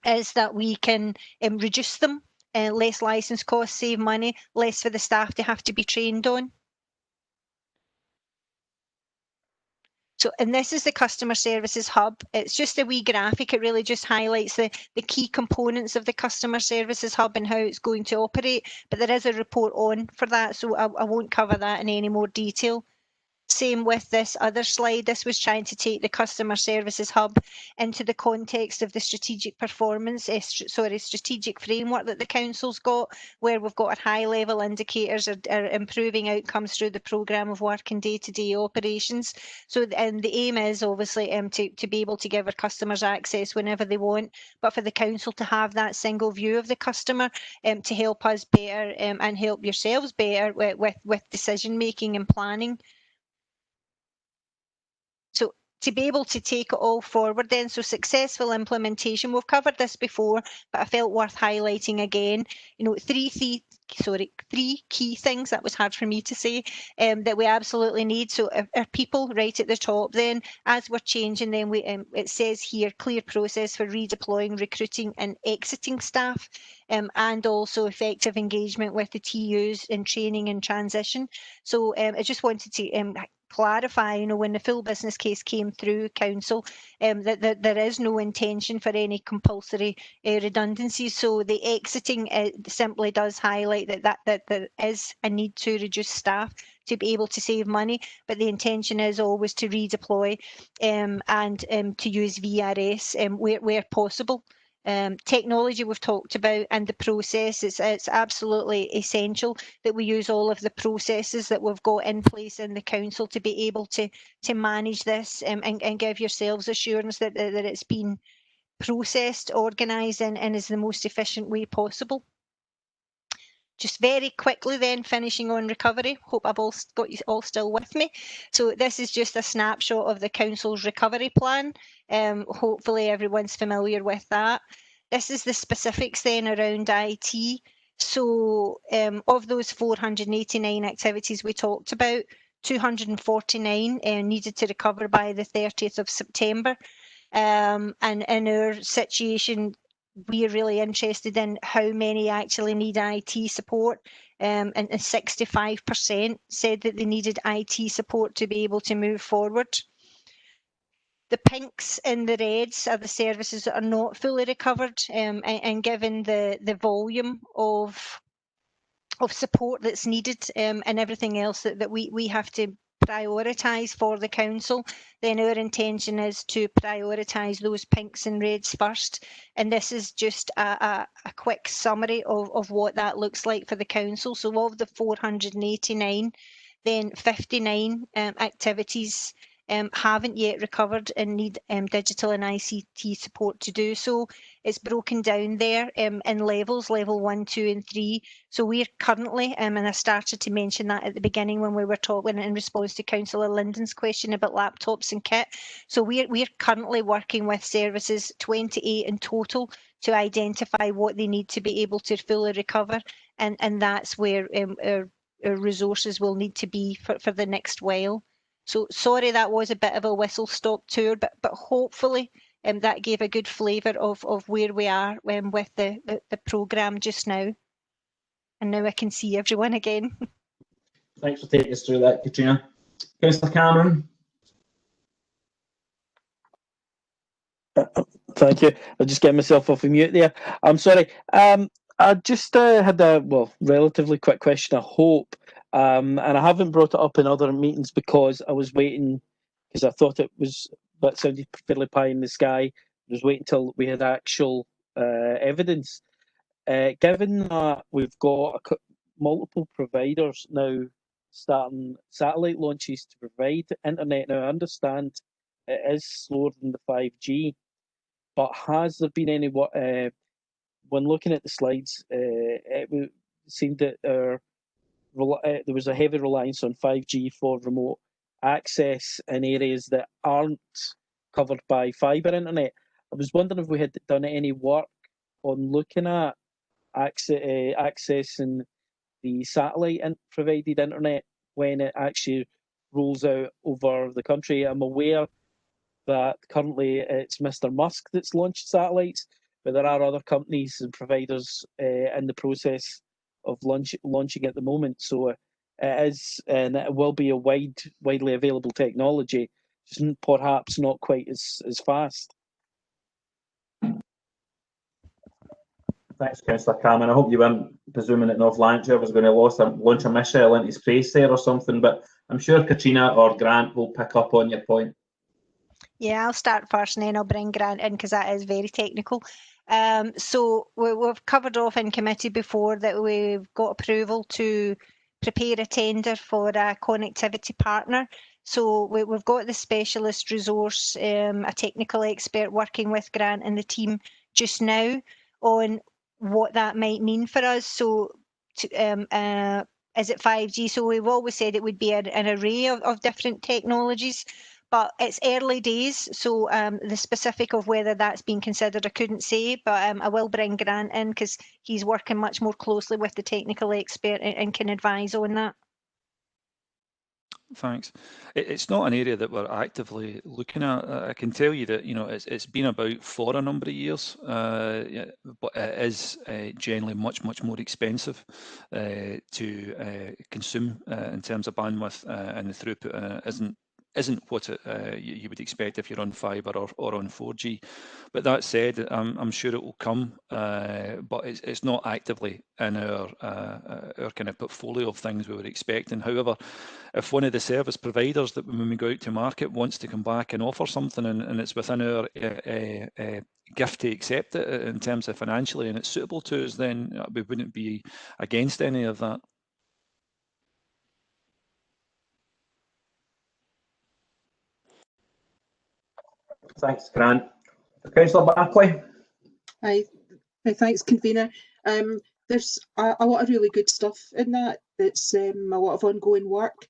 is that we can reduce them, less licence costs, save money, less for the staff to have to be trained on. So, and this is the customer services hub. It's just a wee graphic. It really just highlights the key components of the customer services hub and how it's going to operate. But there is a report on for that, so I won't cover that in any more detail. Same with this other slide. This was trying to take the customer services hub into the context of the strategic performance, strategic framework that the council's got, where we've got our high level indicators are improving outcomes through the programme of work and day-to-day operations. So, and the aim is obviously to be able to give our customers access whenever they want, but for the council to have that single view of the customer to help us better and help yourselves better with decision making and planning. So to be able to take it all forward then, so successful implementation, we've covered this before, but I felt worth highlighting again, you know, three key things, that was hard for me to say, that we absolutely need. So our people right at the top then, as we're changing them, it says here, clear process for redeploying, recruiting and exiting staff, and also effective engagement with the TUs in training and transition. So I just wanted to clarify, you know, when the full business case came through council, that there is no intention for any compulsory redundancies. So the exiting simply does highlight that there is a need to reduce staff to be able to save money, but the intention is always to redeploy and to use VRS where possible. Technology we've talked about, and the process. It's absolutely essential that we use all of the processes that we've got in place in the council to be able to manage this, and give yourselves assurance that it's been processed, organised, and is the most efficient way possible. Just very quickly then, finishing on recovery. Hope I've all got you all still with me. So this is just a snapshot of the council's recovery plan. Hopefully everyone's familiar with that. This is the specifics then around IT. So of those 489 activities we talked about, 249 needed to recover by the 30th of September. And in our situation, we're really interested in how many actually need IT support, and 65% said that they needed IT support to be able to move forward. The pinks and the reds are the services that are not fully recovered, and given the volume of support that's needed, and everything else that we have to prioritise for the council, then our intention is to prioritise those pinks and reds first. And this is just a quick summary of what that looks like for the council. So of the 489, then 59 activities haven't yet recovered and need digital and ICT support to do so. It's broken down there in levels, level 1, 2 and 3. So we're currently, and I started to mention that at the beginning when we were talking in response to Councillor Linden's question about laptops and kit. So we're currently working with services, 28 in total, to identify what they need to be able to fully recover. And that's where our resources will need to be for the next while. So sorry that was a bit of a whistle-stop tour, but hopefully that gave a good flavour of where we are with the programme just now. And now I can see everyone again. Thanks for taking us through that, Katrina. Councillor Cameron. Thank you. I'll just get myself off of mute there. I'm sorry. I just had a relatively quick question, I hope. And I haven't brought it up in other meetings because I was waiting, because I thought it sounded fairly pie in the sky. I was waiting until we had actual evidence. Given that we've got multiple providers now starting satellite launches to provide internet, now I understand it is slower than the 5G, but has there been any, when looking at the slides, it seemed that there was a heavy reliance on 5G for remote access in areas that aren't covered by fibre internet. I was wondering if we had done any work on looking at accessing the satellite provided internet when it actually rolls out over the country. I'm aware that currently it's Mr. Musk that's launched satellites, but there are other companies and providers in the process of launching at the moment. So it is, and it will be a widely available technology, just perhaps not quite as fast. Thanks, Councillor Cameron. I hope you weren't presuming that North Lanarkshire was going to launch a missile into space there or something, but I'm sure Katrina or Grant will pick up on your point. Yeah, I'll start first and then I'll bring Grant in because that is very technical. So we've covered off in committee before that we've got approval to prepare a tender for a connectivity partner. So we've got the specialist resource, a technical expert working with Grant and the team just now on what that might mean for us. So is it 5G? So we've always said it would be an array of different technologies. But it's early days, so the specific of whether that's been considered, I couldn't say, but I will bring Grant in because he's working much more closely with the technical expert and can advise on that. Thanks. It's not an area that we're actively looking at. I can tell you that it's been about for a number of years, but it is generally much more expensive to consume in terms of bandwidth, and the throughput isn't isn't what you would expect if you're on fibre or on 4G. But that said, I'm sure it will come, but it's not actively in our kind of portfolio of things we were expecting. However, if one of the service providers that when we go out to market wants to come back and offer something, and it's within our gift to accept it in terms of financially, and it's suitable to us, then we wouldn't be against any of that. Thanks, Grant. Councillor Barclay. Hi, thanks, convener. There's a lot of really good stuff in that. It's a lot of ongoing work.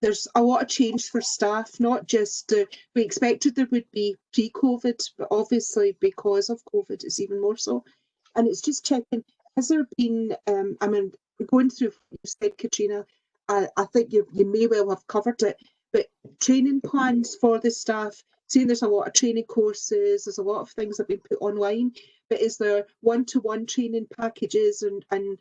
There's a lot of change for staff, not just, we expected there would be pre-COVID, but obviously because of COVID, it's even more so. And it's just checking, has there been, I mean, going through what you said, Katrina, I think you may well have covered it, but training plans for the staff, seeing there's a lot of training courses, there's a lot of things that have been put online, but is there one-to-one training packages and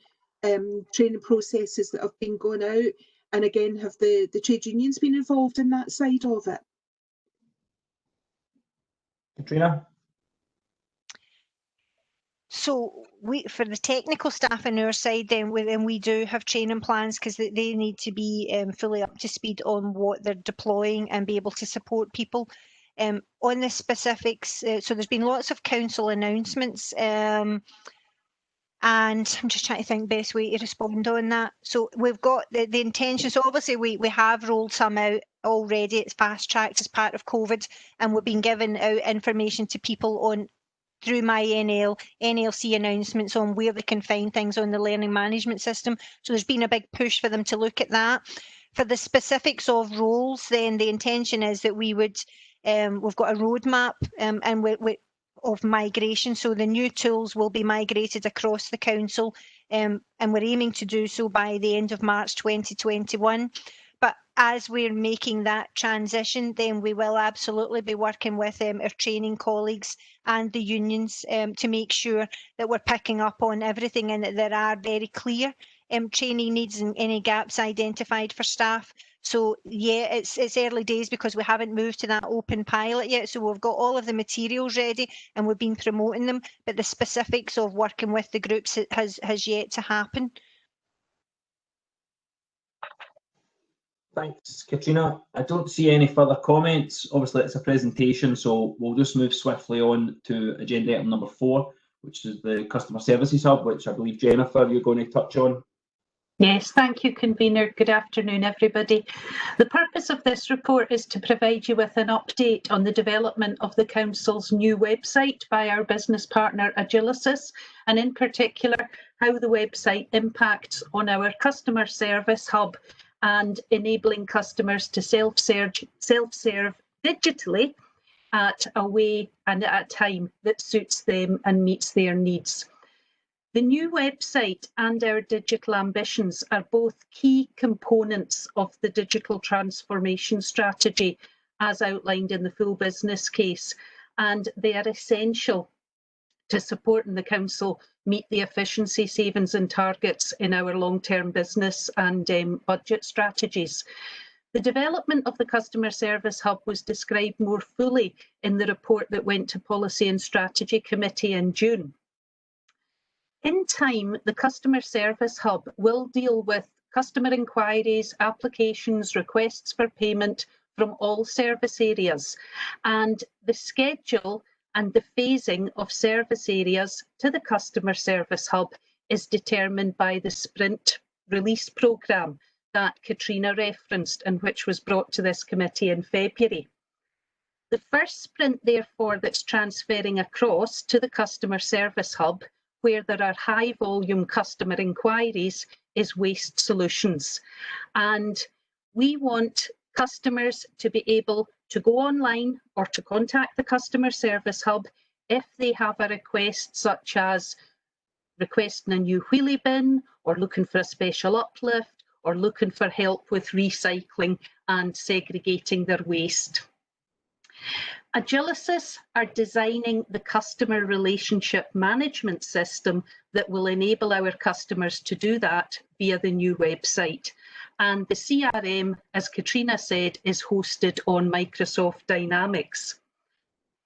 training processes that have been going out? And again, have the trade unions been involved in that side of it? Katrina? So for the technical staff on our side, then we do have training plans because they need to be fully up to speed on what they're deploying and be able to support people. On the specifics, so there's been lots of council announcements, and I'm just trying to think best way to respond on that. So we've got the intention. So obviously we have rolled some out already. It's fast tracked as part of COVID, and we've been giving out information to people on through my NLC announcements on where they can find things on the learning management system. So there's been a big push for them to look at that. For the specifics of roles, then the intention is that we would, we've got a roadmap and of migration. So the new tools will be migrated across the council, and we're aiming to do so by the end of March 2021. But as we're making that transition, then we will absolutely be working with our training colleagues and the unions to make sure that we're picking up on everything and that there are very clear training needs and any gaps identified for staff. So yeah, it's early days because we haven't moved to that open pilot yet. So we've got all of the materials ready and we've been promoting them, but the specifics of working with the groups has yet to happen. Thanks, Katrina. I don't see any further comments. Obviously, it's a presentation, so we'll just move swiftly on to agenda item number 4, which is the Customer Services Hub, which I believe, Jennifer, you're going to touch on. Yes, thank you, convener. Good afternoon, everybody. The purpose of this report is to provide you with an update on the development of the Council's new website by our business partner Digitisation, and in particular, how the website impacts on our Customer Service Hub and enabling customers to self-serve digitally at a way and at a time that suits them and meets their needs. The new website and our digital ambitions are both key components of the digital transformation strategy as outlined in the full business case, and they are essential to supporting the Council meet the efficiency savings and targets in our long-term business and budget strategies. The development of the Customer Service Hub was described more fully in the report that went to Policy and Strategy Committee in June. In time, the Customer Service Hub will deal with customer inquiries, applications, requests for payment from all service areas, and the schedule and the phasing of service areas to the Customer Service Hub is determined by the Sprint release programme that Katrina referenced and which was brought to this committee in February. The first sprint, therefore, that's transferring across to the Customer Service Hub, where there are high volume customer inquiries, is waste solutions. And we want customers to be able to go online or to contact the Customer Service Hub if they have a request such as requesting a new wheelie bin or looking for a special uplift or looking for help with recycling and segregating their waste. Agilicis are designing the customer relationship management system that will enable our customers to do that via the new website. and the CRM, as Katrina said, is hosted on Microsoft Dynamics.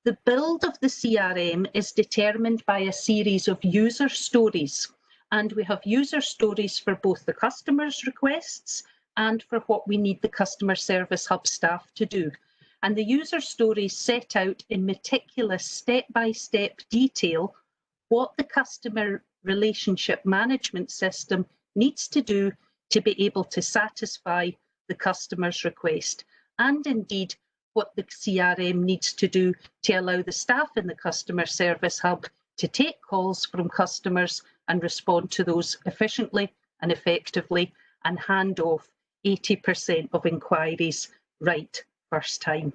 The build of the CRM is determined by a series of user stories, and we have user stories for both the customer's requests and for what we need the Customer Service Hub staff to do. And the user stories set out in meticulous step-by-step detail what the customer relationship management system needs to do to be able to satisfy the customer's request, and indeed what the CRM needs to do to allow the staff in the Customer Service Hub to take calls from customers and respond to those efficiently and effectively and hand off 80% of inquiries right first time.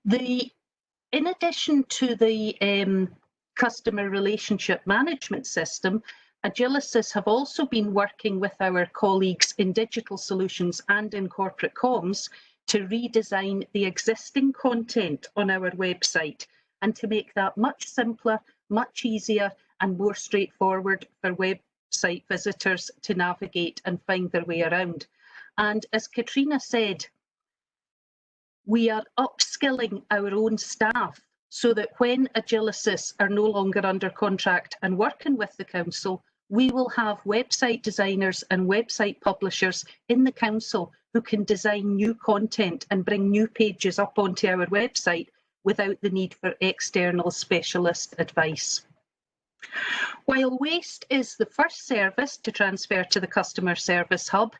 In addition to the customer relationship management system, Agilicis have also been working with our colleagues in digital solutions and in corporate comms to redesign the existing content on our website and to make that much simpler, much easier and more straightforward for website visitors to navigate and find their way around. And as Katrina said, we are upskilling our own staff so that when Agilicis are no longer under contract and working with the council, we will have website designers and website publishers in the council who can design new content and bring new pages up onto our website without the need for external specialist advice. While Waste is the first service to transfer to the Customer Service Hub,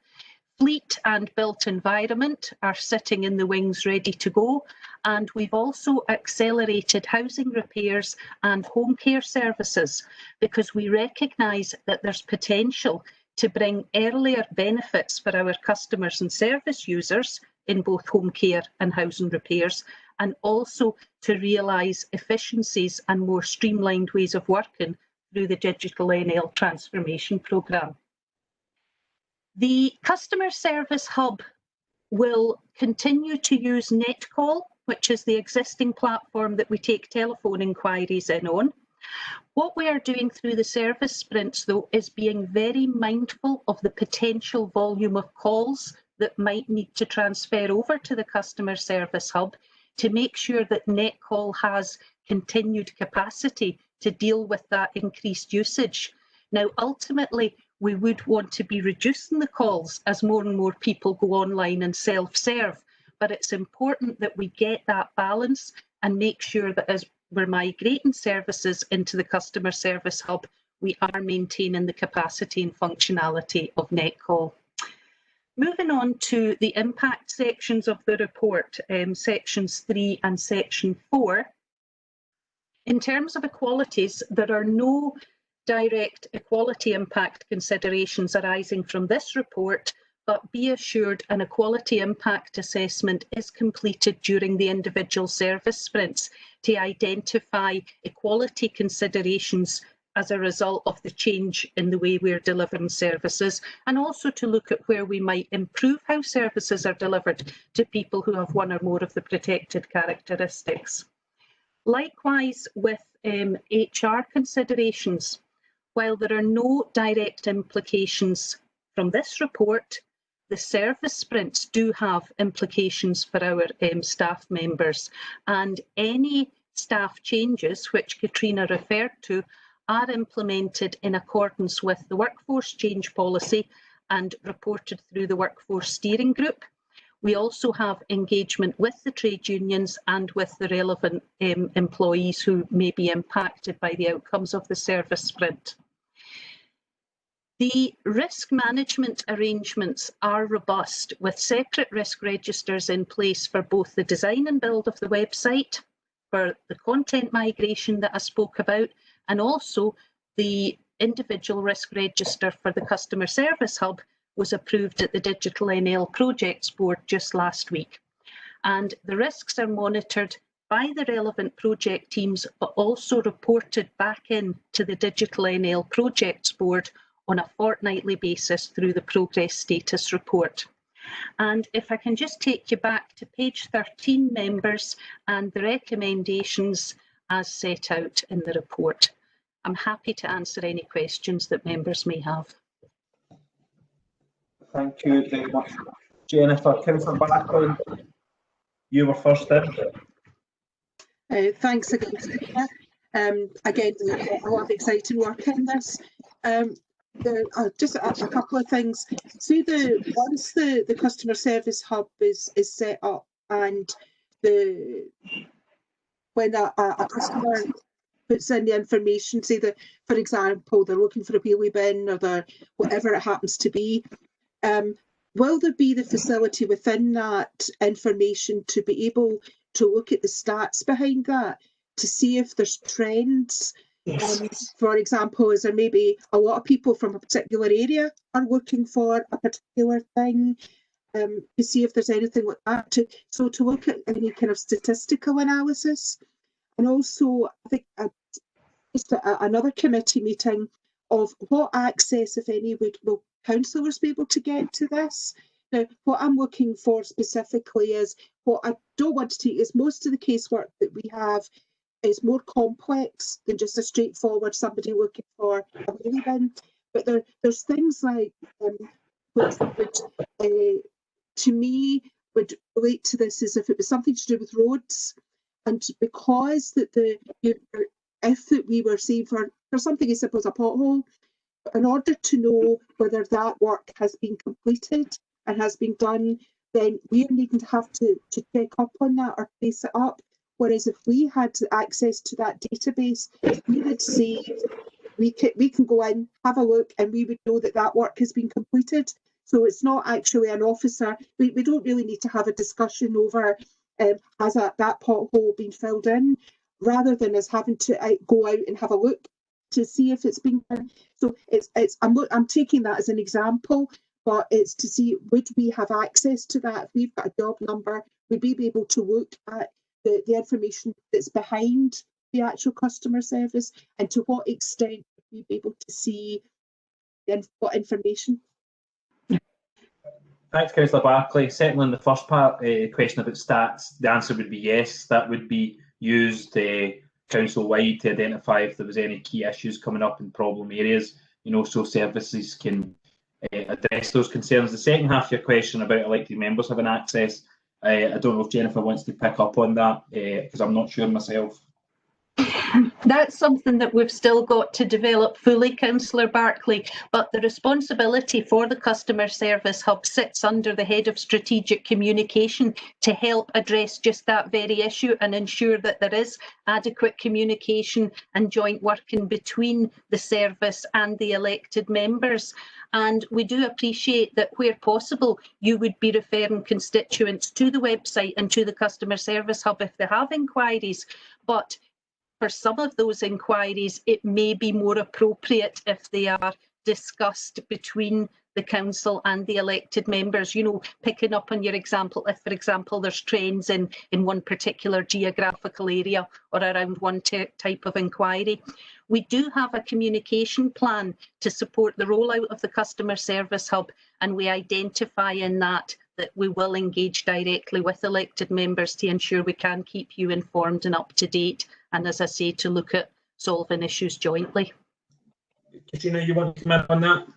Fleet and Built Environment are sitting in the wings ready to go, and we've also accelerated housing repairs and home care services because we recognise that there's potential to bring earlier benefits for our customers and service users in both home care and housing repairs, and also to realise efficiencies and more streamlined ways of working through the DigitalNL transformation programme. The Customer Service Hub will continue to use NetCall, which is the existing platform that we take telephone inquiries in on. What we are doing through the service sprints, though, is being very mindful of the potential volume of calls that might need to transfer over to the Customer Service Hub to make sure that NetCall has continued capacity to deal with that increased usage. Now, ultimately, we would want to be reducing the calls as more and more people go online and self-serve, but it's important that we get that balance and make sure that as we're migrating services into the Customer Service Hub, we are maintaining the capacity and functionality of NetCall. Moving on to the impact sections of the report, sections 3 and section 4. In terms of equalities, there are no direct equality impact considerations arising from this report, but be assured an equality impact assessment is completed during the individual service sprints to identify equality considerations as a result of the change in the way we're delivering services, and also to look at where we might improve how services are delivered to people who have one or more of the protected characteristics. Likewise with HR considerations, while there are no direct implications from this report, the service sprints do have implications for our staff members, and any staff changes which Katrina referred to are implemented in accordance with the workforce change policy and reported through the workforce steering group. We also have engagement with the trade unions and with the relevant employees who may be impacted by the outcomes of the service sprint. The risk management arrangements are robust, with separate risk registers in place for both the design and build of the website, for the content migration that I spoke about, and also the individual risk register for the Customer Service Hub was approved at the DigitalNL Projects Board just last week. And the risks are monitored by the relevant project teams, but also reported back in to the DigitalNL Projects Board on a fortnightly basis through the Progress Status Report. And if I can just take you back to page 13, members, and the recommendations as set out in the report. I'm happy to answer any questions that members may have. Thank you very much, Jennifer. Councillor Barclay, you were first in. Thanks again, Sarah. Again, a lot of exciting work in this. Just a couple of things. See, once the customer service hub is set up, and when a customer puts in the information, say that, for example, they're looking for a wheelie bin or whatever it happens to be, will there be the facility within that information to be able to look at the stats behind that, to see if there's trends? For example, is there maybe a lot of people from a particular area are looking for a particular thing? To see if there's anything like that, to look at any kind of statistical analysis. And also, I think just another committee meeting of what access, if any, will councillors be able to get to this. Now, what I'm looking for specifically is, what I don't want to take is most of the casework that we have is more complex than just a straightforward somebody looking for a wheelie bin. But there's things like which would, to me, would relate to this as if it was something to do with roads, and because if we were saying for something as simple as a pothole, in order to know whether that work has been completed and has been done, then we're needing to have to check up on that or trace it up. Whereas if we had access to that database, we would say we can go in, have a look, and we would know that that work has been completed. So it's not actually an officer. We don't really need to have a discussion over has that pothole been filled in, rather than us having to go out and have a look to see if it's been done. So I'm taking that as an example, but it's to see, would we have access to that? If we've got a job number, would we be able to look at the information that's behind the actual customer service, and to what extent would we be able to see what information? Thanks, Councillor Barclay. Settling the first part, question about stats, the answer would be yes. That would be used council-wide to identify if there was any key issues coming up in problem areas, so services can address those concerns. The second half of your question about elected members having access, I don't know if Jennifer wants to pick up on that, because I'm not sure myself. That's something that we've still got to develop fully, Councillor Barclay, but the responsibility for the Customer Service Hub sits under the Head of Strategic Communication to help address just that very issue and ensure that there is adequate communication and joint working between the service and the elected members. And we do appreciate that where possible, you would be referring constituents to the website and to the Customer Service Hub if they have inquiries. But for some of those inquiries, it may be more appropriate if they are discussed between the council and the elected members, picking up on your example, if, for example, there's trends in one particular geographical area or around one type of inquiry. We do have a communication plan to support the rollout of the Customer Service Hub, and we identify in that we will engage directly with elected members to ensure we can keep you informed and up to date, and as I say, to look at solving issues jointly. Katrina, you want to come in on that?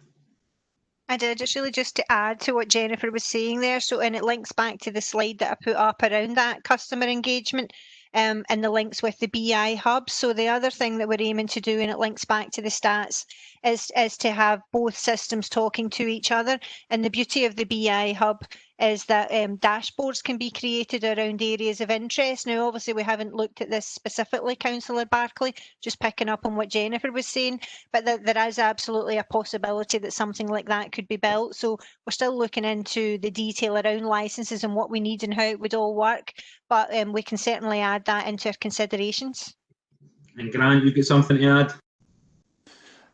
I did, just to add to what Jennifer was saying there. So, and it links back to the slide that I put up around that customer engagement and the links with the BI hub. So the other thing that we're aiming to do, and it links back to the stats, is to have both systems talking to each other. And the beauty of the BI hub is that dashboards can be created around areas of interest. Now, obviously, we haven't looked at this specifically, Councillor Barclay, just picking up on what Jennifer was saying, but there is absolutely a possibility that something like that could be built. So we're still looking into the detail around licenses and what we need and how it would all work, but we can certainly add that into our considerations. And Grant, you've got something to add?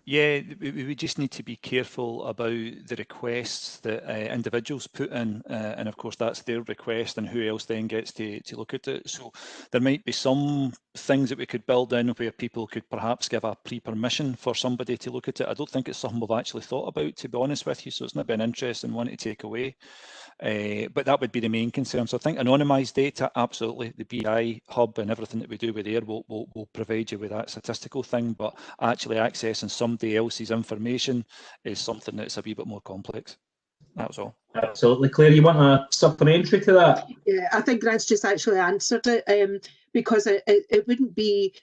Yeah, we just need to be careful about the requests that individuals put in, and of course that's their request, and who else then gets to look at it. So there might be some things that we could build in where people could perhaps give a pre-permission for somebody to look at it. I don't think it's something we've actually thought about, to be honest with you, so it's not been an interesting one to take away. But that would be the main concern. So I think anonymised data, absolutely. The BI hub and everything that we do with there will provide you with that statistical thing, but actually accessing somebody else's information is something that's a wee bit more complex. That was all. Absolutely. Claire, you want a supplementary to that? Yeah, I think Grant's just actually answered it, because it wouldn't be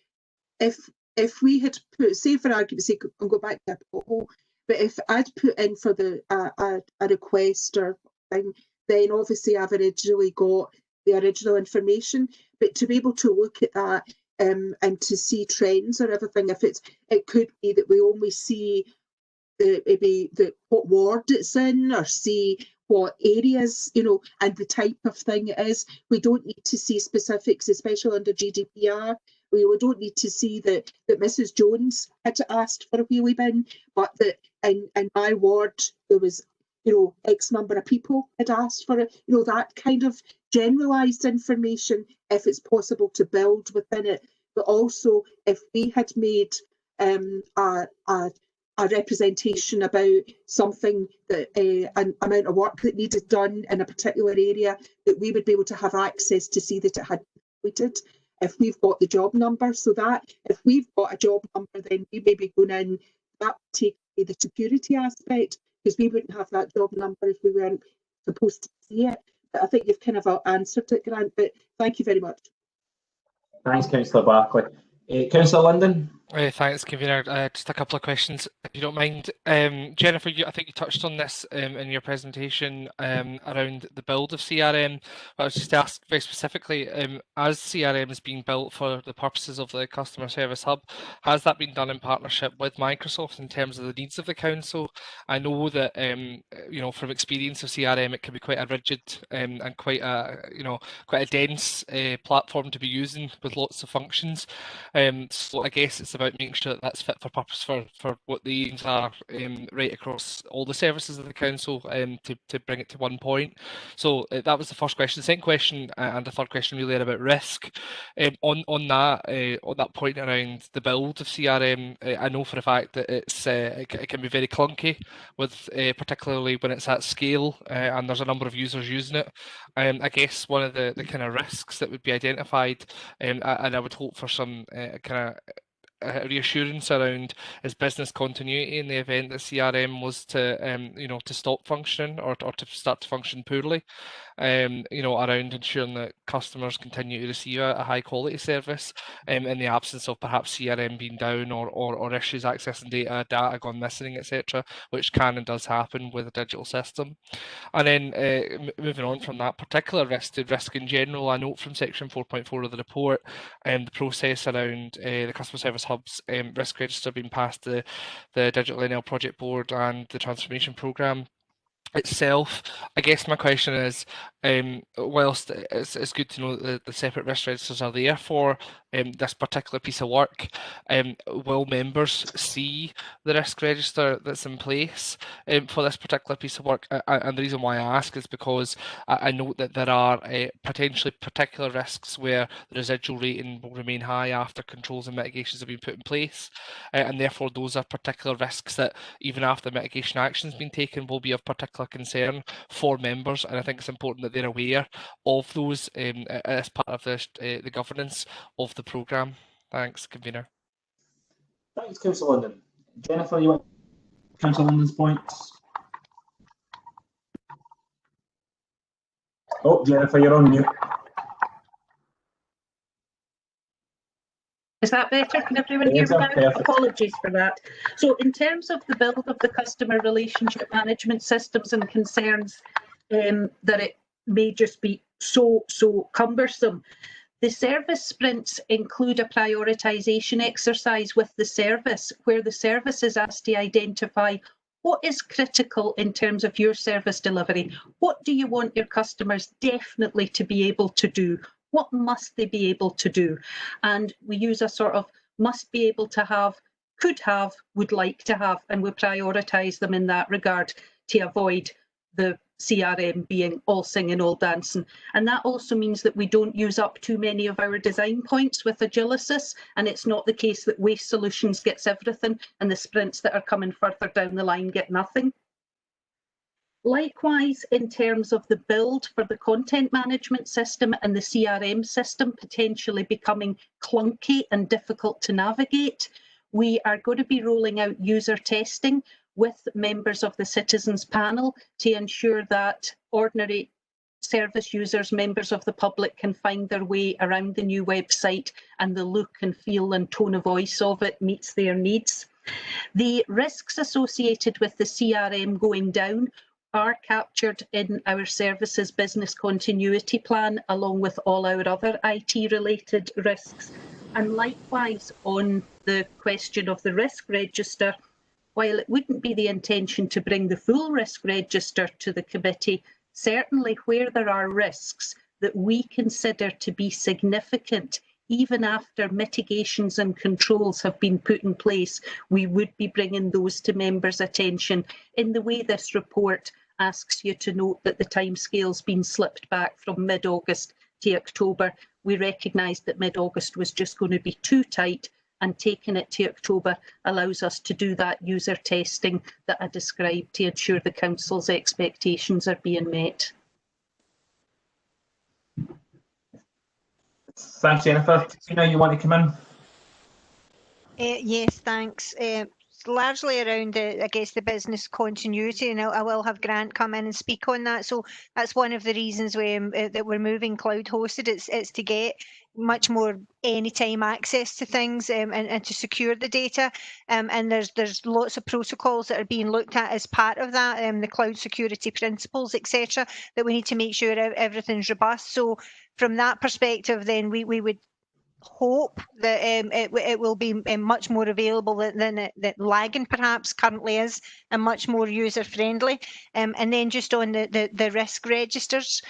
if we had put, say for argument's sake, I'll go back to a pothole, but if I'd put in for a request or thing, then obviously I've originally got the original information, but to be able to look at that and to see trends or everything, it could be that we only see maybe what ward it's in, or see what areas, and the type of thing it is. We don't need to see specifics, especially under GDPR. We don't need to see that Mrs. Jones had asked for a wheelie bin, but that in my ward there was, X number of people had asked for it. That kind of generalised information, if it's possible to build within it. But also, if we had made a representation about something that an amount of work that needed done in a particular area, that we would be able to have access to see that it had completed if we've got the job number. So that if we've got a job number, then we may be going in, that would take away the security aspect, because we wouldn't have that job number if we weren't supposed to see it. But I think you've kind of answered it, Grant, but thank you very much. Thanks, Councillor Barclay. Councillor Linden? Thanks, Convener. Just a couple of questions, if you don't mind. Jennifer, I think you touched on this in your presentation around the build of CRM. But I was just to ask very specifically, as CRM is being built for the purposes of the Customer Service Hub, has that been done in partnership with Microsoft in terms of the needs of the council? I know that, from experience of CRM, it can be quite a rigid and quite a dense platform to be using with lots of functions. So I guess it's about making sure that that's fit for purpose for what the aims are right across all the services of the council to bring it to one point. So that was the first question. The second question and the third question really are about risk. On that point around the build of CRM, I know for a fact that it can be very clunky, with particularly when it's at scale and there's a number of users using it. I guess one of the kind of risks that would be identified, and I would hope for some kind of reassurance around, is business continuity in the event that CRM was to stop functioning or to start to function poorly. Around ensuring that customers continue to receive a high quality service in the absence of perhaps CRM being down or issues accessing data gone missing, etc., which can and does happen with a digital system. And then moving on from that particular risk to risk in general, I note from section 4.4 of the report the process around the Customer Service Hub's risk register being passed to the DigitalNL Project Board and the Transformation Programme itself. I guess my question is, whilst it's good to know that the separate risk registers are there for this particular piece of work, will members see the risk register that's in place for this particular piece of work? And the reason why I ask is because I note that there are potentially particular risks where the residual rating will remain high after controls and mitigations have been put in place, and therefore those are particular risks that even after mitigation action has been taken will be of particular concern for members, and I think it's important that they're aware of those as part of the governance of the programme. Thanks, Convener. Thanks, Councillor Linden. Jennifer, you want Councillor Linden's points? Oh, Jennifer, you're on mute. Is that better? Can everyone hear me now? Perfect. Apologies for that. So in terms of the build of the customer relationship management systems and concerns that it may just be so cumbersome, the service sprints include a prioritisation exercise with the service, where the service is asked to identify what is critical in terms of your service delivery. What do you want your customers definitely to be able to do? What must they be able to do? And we use a sort of must be able to have, could have, would like to have, and we prioritise them in that regard to avoid the CRM being all singing, all dancing. And that also means that we don't use up too many of our design points with Agilicis, and it's not the case that Waste Solutions gets everything and the sprints that are coming further down the line get nothing. Likewise, in terms of the build for the content management system and the CRM system potentially becoming clunky and difficult to navigate, we are going to be rolling out user testing with members of the citizens panel to ensure that ordinary service users, members of the public, can find their way around the new website and the look and feel and tone of voice of it meets their needs. The risks associated with the CRM going down are captured in our services business continuity plan, along with all our other IT related risks. And likewise, on the question of the risk register, while it wouldn't be the intention to bring the full risk register to the committee, certainly where there are risks that we consider to be significant, even after mitigations and controls have been put in place, we would be bringing those to members' attention in the way this report asks you to note that the timescale's been slipped back from mid-August to October. We recognised that mid-August was just going to be too tight, and taking it to October allows us to do that user testing that I described to ensure the Council's expectations are being met. Thanks, Jennifer. Tina, you want to come in? Yes, thanks. Largely around, I guess, the business continuity, and I will have Grant come in and speak on that. So that's one of the reasons that we're moving cloud hosted. It's to get much more anytime access to things and to secure the data. And there's lots of protocols that are being looked at as part of that, the cloud security principles, etc., that we need to make sure everything's robust. So from that perspective, then we would hope that it will be much more available than lagging perhaps currently is, and much more user friendly. And then just on the risk registers,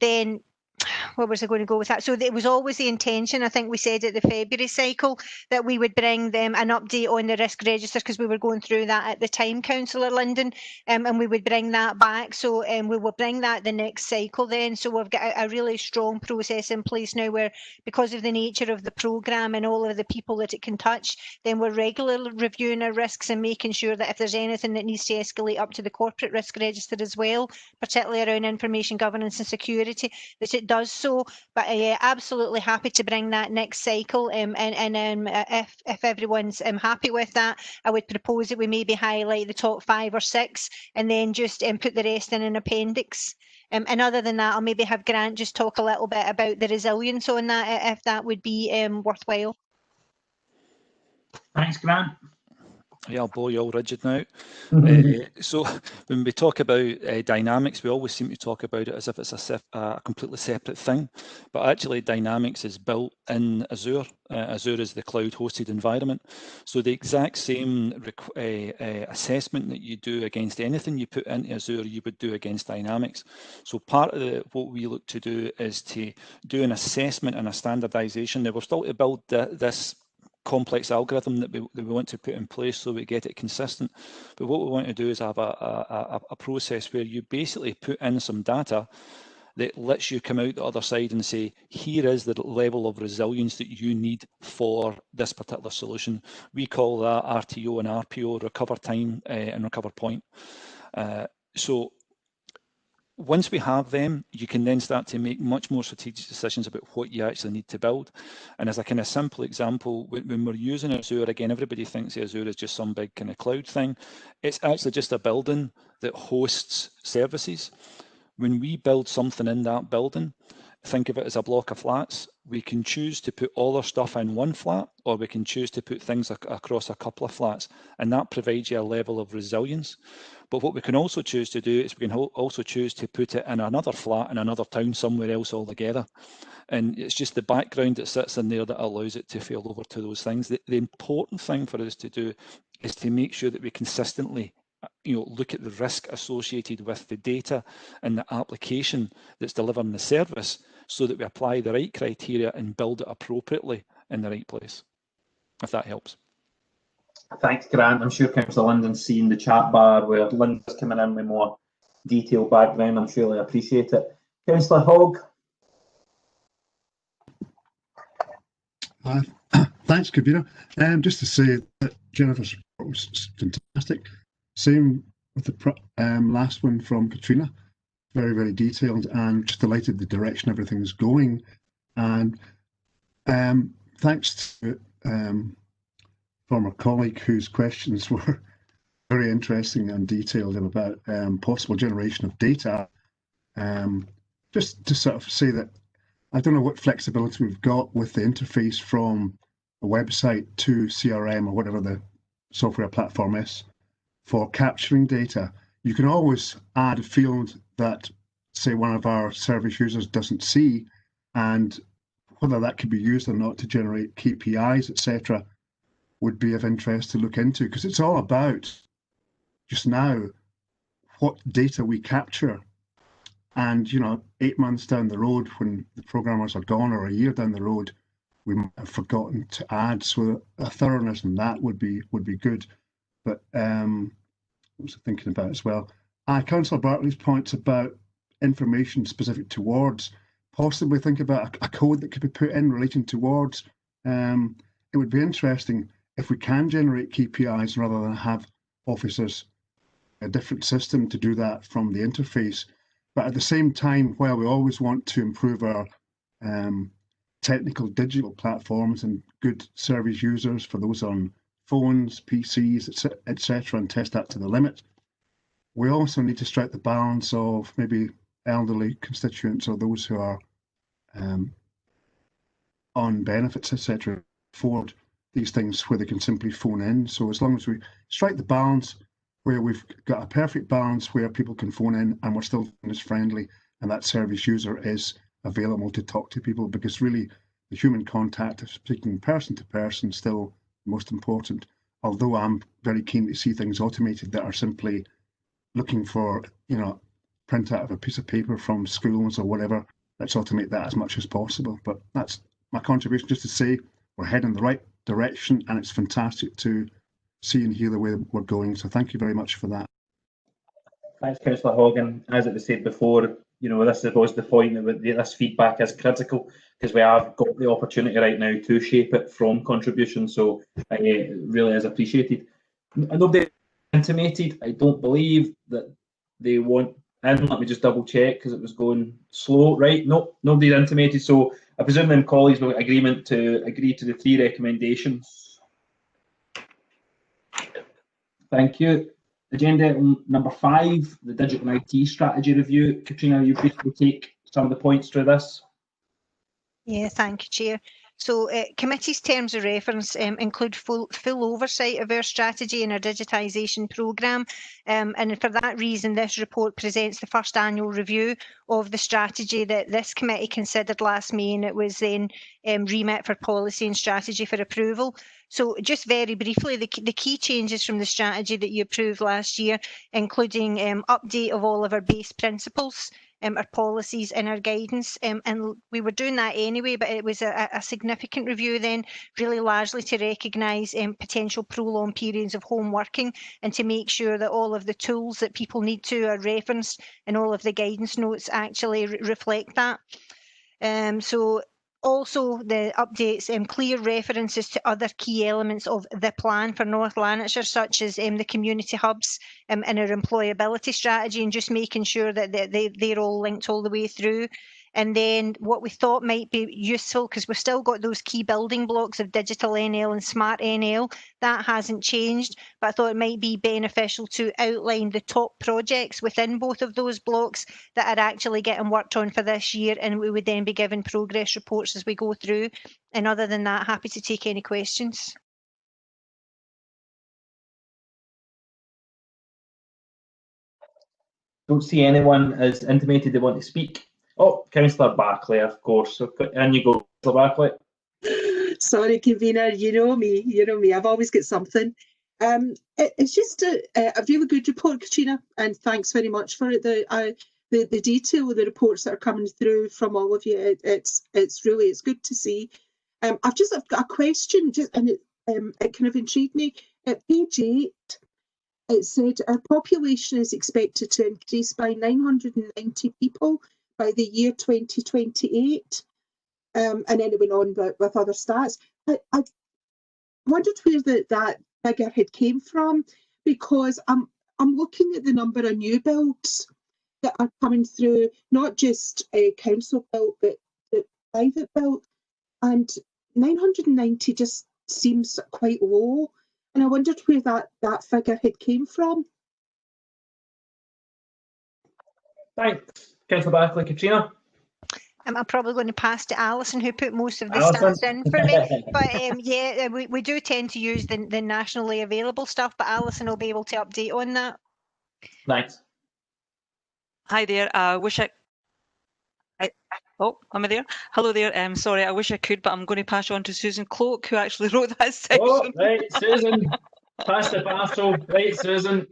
then where was I going to go with that? So it was always the intention, I think we said at the February cycle, that we would bring them an update on the risk register, because we were going through that at the time, Councillor Linden, and we would bring that back. So we will bring that the next cycle then. So we've got a really strong process in place now where, because of the nature of the programme and all of the people that it can touch, then we're regularly reviewing our risks and making sure that if there's anything that needs to escalate up to the corporate risk register as well, particularly around information governance and security, that it does so. But absolutely happy to bring that next cycle, and if everyone's happy with that, I would propose that we maybe highlight the top 5 or 6 and then just put the rest in an appendix. And other than that, I'll maybe have Grant just talk a little bit about the resilience on that, if that would be worthwhile. Thanks, Grant. Yeah, I'll bore you all rigid now. So when we talk about Dynamics, we always seem to talk about it as if it's a completely separate thing, but actually Dynamics is built in Azure. Azure is the cloud-hosted environment. So the exact same assessment that you do against anything you put into Azure, you would do against Dynamics. So part of what we look to do is to do an assessment and a standardization. Now we're still to build this complex algorithm that we want to put in place so we get it consistent. But what we want to do is have a process where you basically put in some data that lets you come out the other side and say, here is the level of resilience that you need for this particular solution. We call that RTO and RPO, recover time and recover point. So once we have them, you can then start to make much more strategic decisions about what you actually need to build. And as a kind of simple example, when we're using Azure, again, everybody thinks Azure is just some big kind of cloud thing. It's actually just a building that hosts services. When we build something in that building, think of it as a block of flats. We can choose to put all our stuff in one flat, or we can choose to put things across a couple of flats, and that provides you a level of resilience. But what we can also choose to do is we can also choose to put it in another flat in another town somewhere else altogether. And it's just the background that sits in there that allows it to fail over to those things. The important thing for us to do is to make sure that we consistently look at the risk associated with the data and the application that's delivering the service, so that we apply the right criteria and build it appropriately in the right place, if that helps. Thanks, Grant. I'm sure Councillor Linden's seen the chat bar where Linda's coming in with more detailed background. I'm sure they appreciate it. Councillor Hogg. Thanks, Kavita. Just to say that Jennifer's report was fantastic. Same with the last one from Katrina. Very, very detailed, and just delighted the direction everything's going. And thanks to former colleague whose questions were very interesting and detailed about possible generation of data. Just to sort of say that I don't know what flexibility we've got with the interface from a website to CRM or whatever the software platform is for capturing data. You can always add a field that, say, one of our service users doesn't see, and whether that could be used or not to generate KPIs, etc., would be of interest to look into, because it's all about just now what data we capture. And, 8 months down the road, when the programmers are gone, or a year down the road, we might have forgotten to add. So a thoroughness in that would be good. But what was I thinking about as well? Councillor Bartley's points about information specific towards, possibly think about a code that could be put in relation towards. It would be interesting if we can generate KPIs rather than have officers a different system to do that from the interface. But at the same time, while we always want to improve our technical digital platforms and good service users for those on phones, PCs, etc., and test that to the limit, we also need to strike the balance of maybe elderly constituents or those who are on benefits, etc., afford these things where they can simply phone in. So as long as we strike the balance where we've got a perfect balance where people can phone in and we're still as friendly and that service user is available to talk to people, because really the human contact of speaking person to person is still most important. Although I'm very keen to see things automated that are simply looking for, print out of a piece of paper from schools or whatever. Let's automate that as much as possible. But that's my contribution, just to say we're heading in the right direction, and it's fantastic to see and hear the way we're going. So thank you very much for that. Thanks, Councillor Horgan. As it was said before, this was the point that this feedback is critical, because we have got the opportunity right now to shape it from contribution. So it really is appreciated. Nobody intimated, I don't believe, that they want in. Let me just double check, because it was going slow. Right, nope, nobody intimated. So I presume then colleagues will agreement to agree to the 3 recommendations. Thank you. Agenda item number 5, the digital and IT strategy review. Katrina, you briefly take some of the points through this. Yeah, thank you, Chair. So committee's terms of reference include full oversight of our strategy and our digitisation programme, and for that reason this report presents the first annual review of the strategy that this committee considered last May, and it was then remit for policy and strategy for approval. So just very briefly, the key changes from the strategy that you approved last year, including update of all of our base principles, our policies and our guidance, and we were doing that anyway, but it was a significant review then, really largely to recognise potential prolonged periods of home working, and to make sure that all of the tools that people need to are referenced and all of the guidance notes actually reflect that. So also the updates, clear references to other key elements of the plan for North Lanarkshire, such as the community hubs and our employability strategy, and just making sure that they're all linked all the way through. And then what we thought might be useful, because we've still got those key building blocks of DigitalNL and SmartNL, that hasn't changed, but I thought it might be beneficial to outline the top projects within both of those blocks that are actually getting worked on for this year, and we would then be given progress reports as we go through. And other than that, happy to take any questions. Don't see anyone has intimated they want to speak. Oh, Councillor Barclay, of course. So, and you go, Councillor Barclay. Sorry, convener. You know me. I've always got something. It's just a really good report, Katrina, and thanks very much for it. The detail of the reports that are coming through from all of you, it's good to see. I've got a question, and it kind of intrigued me. At page 8, it said our population is expected to increase by 990 people by the year 2028. And then it went on with other stats. I wondered where that figure had came from, because I'm looking at the number of new builds that are coming through, not just council built, but private built, and 990 just seems quite low. And I wondered where that figure had came from. Thanks, Councillor Barclay. Katrina? I'm probably going to pass to Alison, who put most of the Alison? stats in for me. But yeah, we do tend to use the nationally available stuff, but Alison will be able to update on that. Thanks. Hi there. Oh, am I there? Hello there. Sorry, I wish I could, but I'm going to pass you on to Susan Cloak, who actually wrote that section. Oh, right, Susan. Pass the parcel. Right, Susan.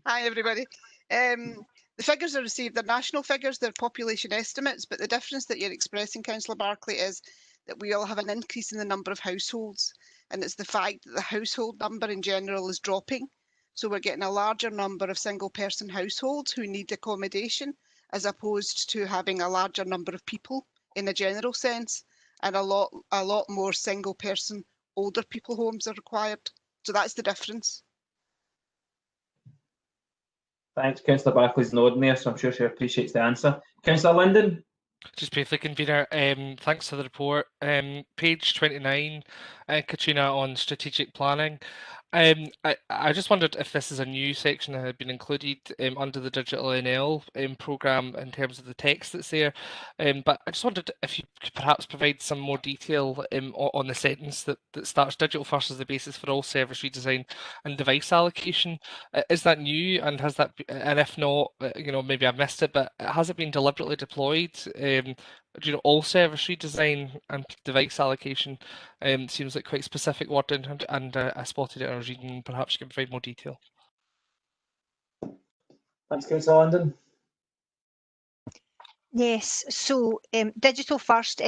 Hi, everybody. The figures are received, they're national figures, they're population estimates, but the difference that you're expressing, Councillor Barclay, is that we all have an increase in the number of households, and it's the fact that the household number in general is dropping. So we're getting a larger number of single person households who need accommodation, as opposed to having a larger number of people in a general sense, and a lot more single person older people homes are required. So that's the difference. Thanks, Councillor Barclay's nodding there, so I'm sure she appreciates the answer. Councillor Linden? Just briefly, convener, thanks for the report. Page 29, Katrina, on strategic planning. I just wondered if this is a new section that had been included under the DigitalNL programme in terms of the text that's there. But I just wondered if you could perhaps provide some more detail on the sentence that starts digital first as the basis for all service redesign and device allocation. Is that new, and has that, and if not, maybe I've missed it, but has it been deliberately deployed? All service redesign and device allocation seems like quite specific wording, and I spotted it in our reading. Perhaps you can provide more detail. Thanks, Councillor Linden. Yes, so digital first,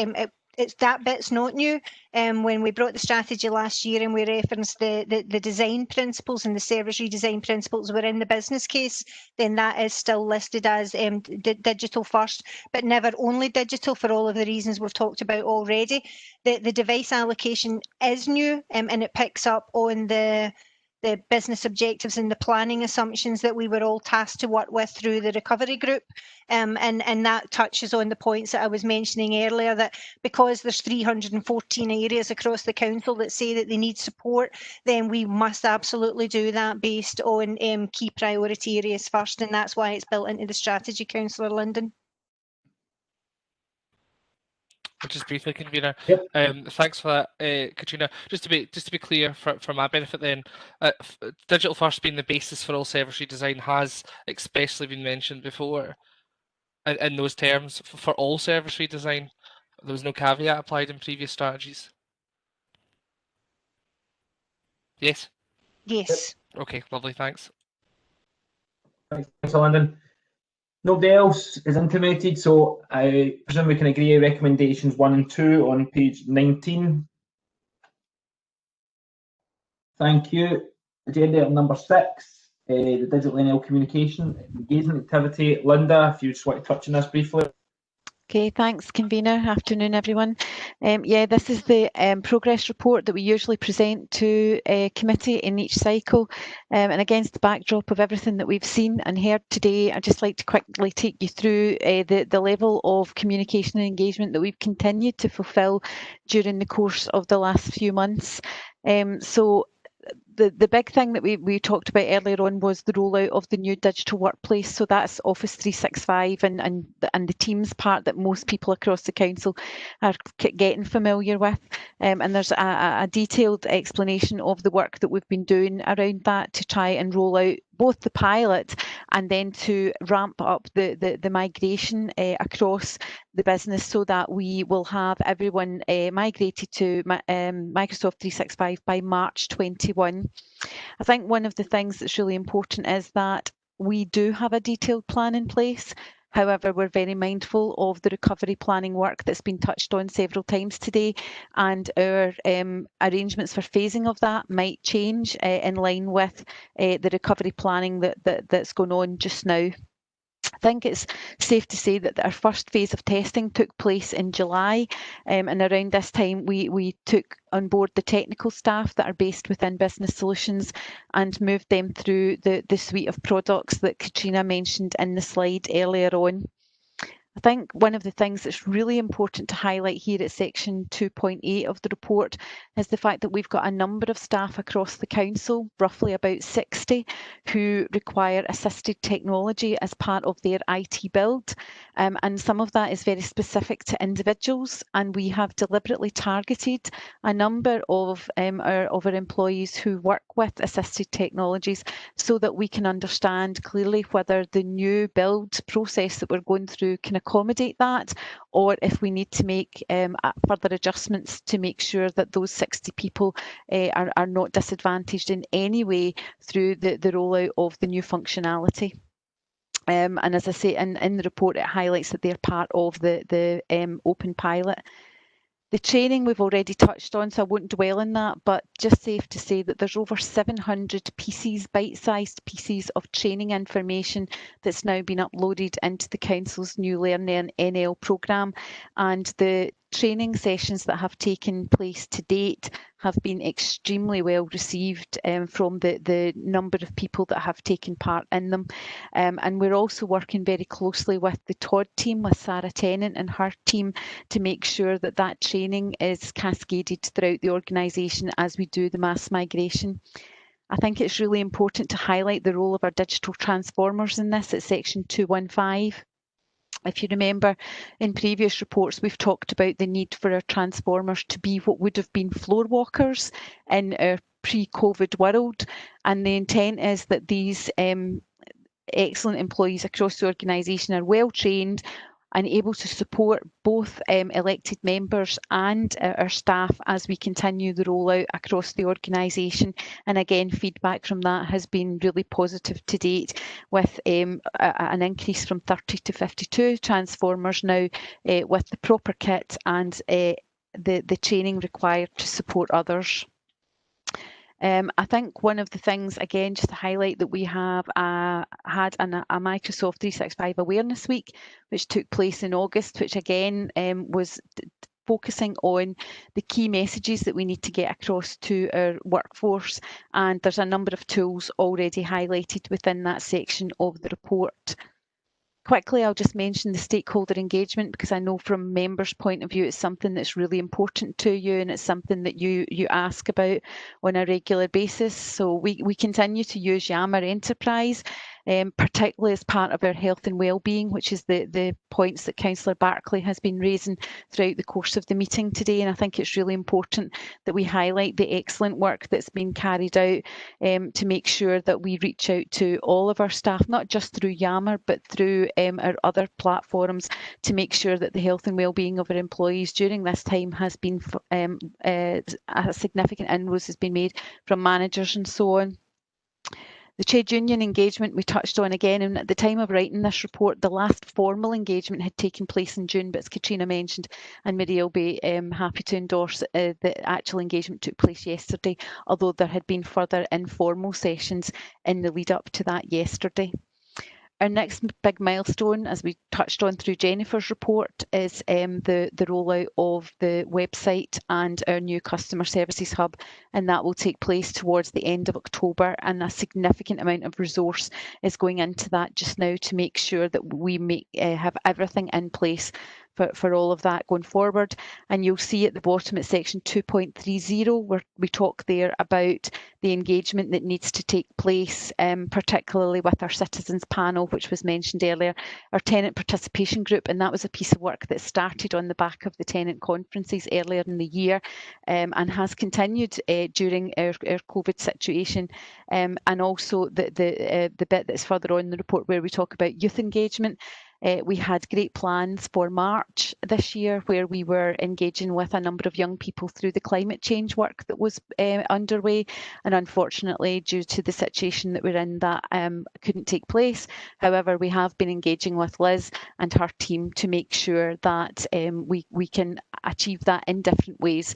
it's that bit's not new. When we brought the strategy last year and we referenced the design principles and the service redesign principles were in the business case, then that is still listed as digital first, but never only digital, for all of the reasons we've talked about already. The device allocation is new, and it picks up on the business objectives and the planning assumptions that we were all tasked to work with through the recovery group. And that touches on the points that I was mentioning earlier, that because there's 314 areas across the council that say that they need support, then we must absolutely do that based on key priority areas first, and that's why it's built into the strategy, Councillor Linden. Just briefly, convener. Yep. Thanks for that, Katrina. Just to be clear, for my benefit, then, digital first being the basis for all service redesign has expressly been mentioned before in those terms for all service redesign. There was no caveat applied in previous strategies. Yes. Yes. Okay, lovely. Thanks. Thanks, Councillor Linden. Nobody else is intimated, so I presume we can agree recommendations 1 and 2 on page 19. Thank you. Agenda item number 6, the DigitalNL communication engagement activity. Linda, if you just want to touch on this briefly. Okay, thanks, convener. Afternoon, everyone. Yeah, this is the progress report that we usually present to committee in each cycle. And against the backdrop of everything that we've seen and heard today, I'd just like to quickly take you through the level of communication and engagement that we've continued to fulfil during the course of the last few months. So the big thing that we talked about earlier on was the rollout of the new digital workplace. So that's Office 365 and the Teams part that most people across the council are getting familiar with. And there's a detailed explanation of the work that we've been doing around that to try and roll out both the pilot and then to ramp up the migration across the business so that we will have everyone migrated to Microsoft 365 by March 21. I think one of the things that's really important is that we do have a detailed plan in place. However, we're very mindful of the recovery planning work that's been touched on several times today, and our arrangements for phasing of that might change in line with the recovery planning that's going on just now. I think it's safe to say that our first phase of testing took place in July, and around this time we took on board the technical staff that are based within Business Solutions and moved them through the suite of products that Katrina mentioned in the slide earlier on. I think one of the things that's really important to highlight here at section 2.8 of the report is the fact that we've got a number of staff across the council, roughly about 60, who require assisted technology as part of their IT build. And some of that is very specific to individuals, and we have deliberately targeted a number of our employees who work with assisted technologies so that we can understand clearly whether the new build process that we're going through can accommodate that, or if we need to make further adjustments to make sure that those 60 people are not disadvantaged in any way through the rollout of the new functionality. And as I say, in the report, it highlights that they're part of the open pilot. The training we've already touched on, so I won't dwell on that, but just safe to say that there's over 700 pieces, bite-sized pieces of training information that's now been uploaded into the Council's new DigitalNL programme, and the training sessions that have taken place to date have been extremely well received from the number of people that have taken part in them. And we're also working very closely with the Todd team, with Sarah Tennant and her team, to make sure that that training is cascaded throughout the organisation as we do the mass migration. I think it's really important to highlight the role of our digital transformers in this at section 215. If you remember, in previous reports, we've talked about the need for our transformers to be what would have been floor walkers in our pre-COVID world. And the intent is that these excellent employees across the organisation are well trained and able to support both elected members and our staff as we continue the rollout across the organisation. And again, feedback from that has been really positive to date, with an increase from 30 to 52 transformers now with the proper kit and the training required to support others. I think one of the things, again, just to highlight, that we have had a Microsoft 365 Awareness Week, which took place in August, which again was focusing on the key messages that we need to get across to our workforce. And there's a number of tools already highlighted within that section of the report. Quickly, I'll just mention the stakeholder engagement, because I know from members' point of view, it's something that's really important to you, and it's something that you ask about on a regular basis. So we continue to use Yammer Enterprise, particularly as part of our health and wellbeing, which is the points that Councillor Barclay has been raising throughout the course of the meeting today. And I think it's really important that we highlight the excellent work that's been carried out to make sure that we reach out to all of our staff, not just through Yammer, but through our other platforms, to make sure that the health and wellbeing of our employees during this time has been a significant inroads has been made from managers and so on. The trade union engagement we touched on again, and at the time of writing this report, the last formal engagement had taken place in June, but as Katrina mentioned, and Mary will be happy to endorse, the actual engagement took place yesterday, although there had been further informal sessions in the lead up to that yesterday. Our next big milestone, as we touched on through Jennifer's report, is the rollout of the website and our new customer services hub, and that will take place towards the end of October, and a significant amount of resource is going into that just now to make sure that we have everything in place for all of that going forward. And you'll see at the bottom at section 2.30 where we talk there about the engagement that needs to take place, particularly with our citizens panel, which was mentioned earlier, our tenant participation group, and that was a piece of work that started on the back of the tenant conferences earlier in the year, and has continued during our COVID situation, and also the bit that's further on in the report where we talk about youth engagement. We had great plans for March this year, where we were engaging with a number of young people through the climate change work that was underway, and unfortunately, due to the situation that we're in, that couldn't take place. However, we have been engaging with Liz and her team to make sure that we can achieve that in different ways,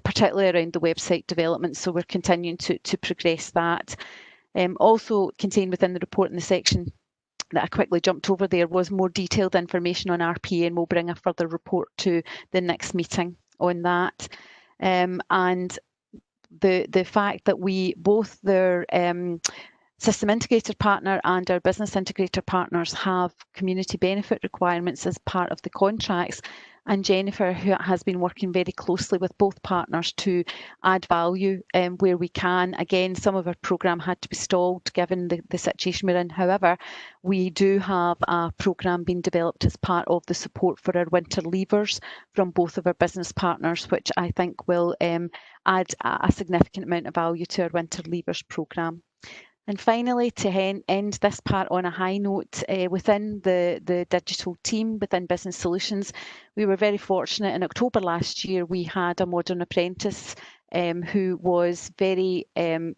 particularly around the website development. So we're continuing to progress that. Also contained within the report in the section that I quickly jumped over there was more detailed information on RPA, and we'll bring a further report to the next meeting on that. And the fact that we both their system integrator partner and our business integrator partners have community benefit requirements as part of the contracts. And Jennifer, who has been working very closely with both partners to add value where we can. Again, some of our programme had to be stalled given the situation we're in. However, we do have a programme being developed as part of the support for our winter leavers from both of our business partners, which I think will add a significant amount of value to our winter leavers programme. And finally, to end this part on a high note, within the digital team, within Business Solutions, we were very fortunate. In October last year, we had a modern apprentice who was very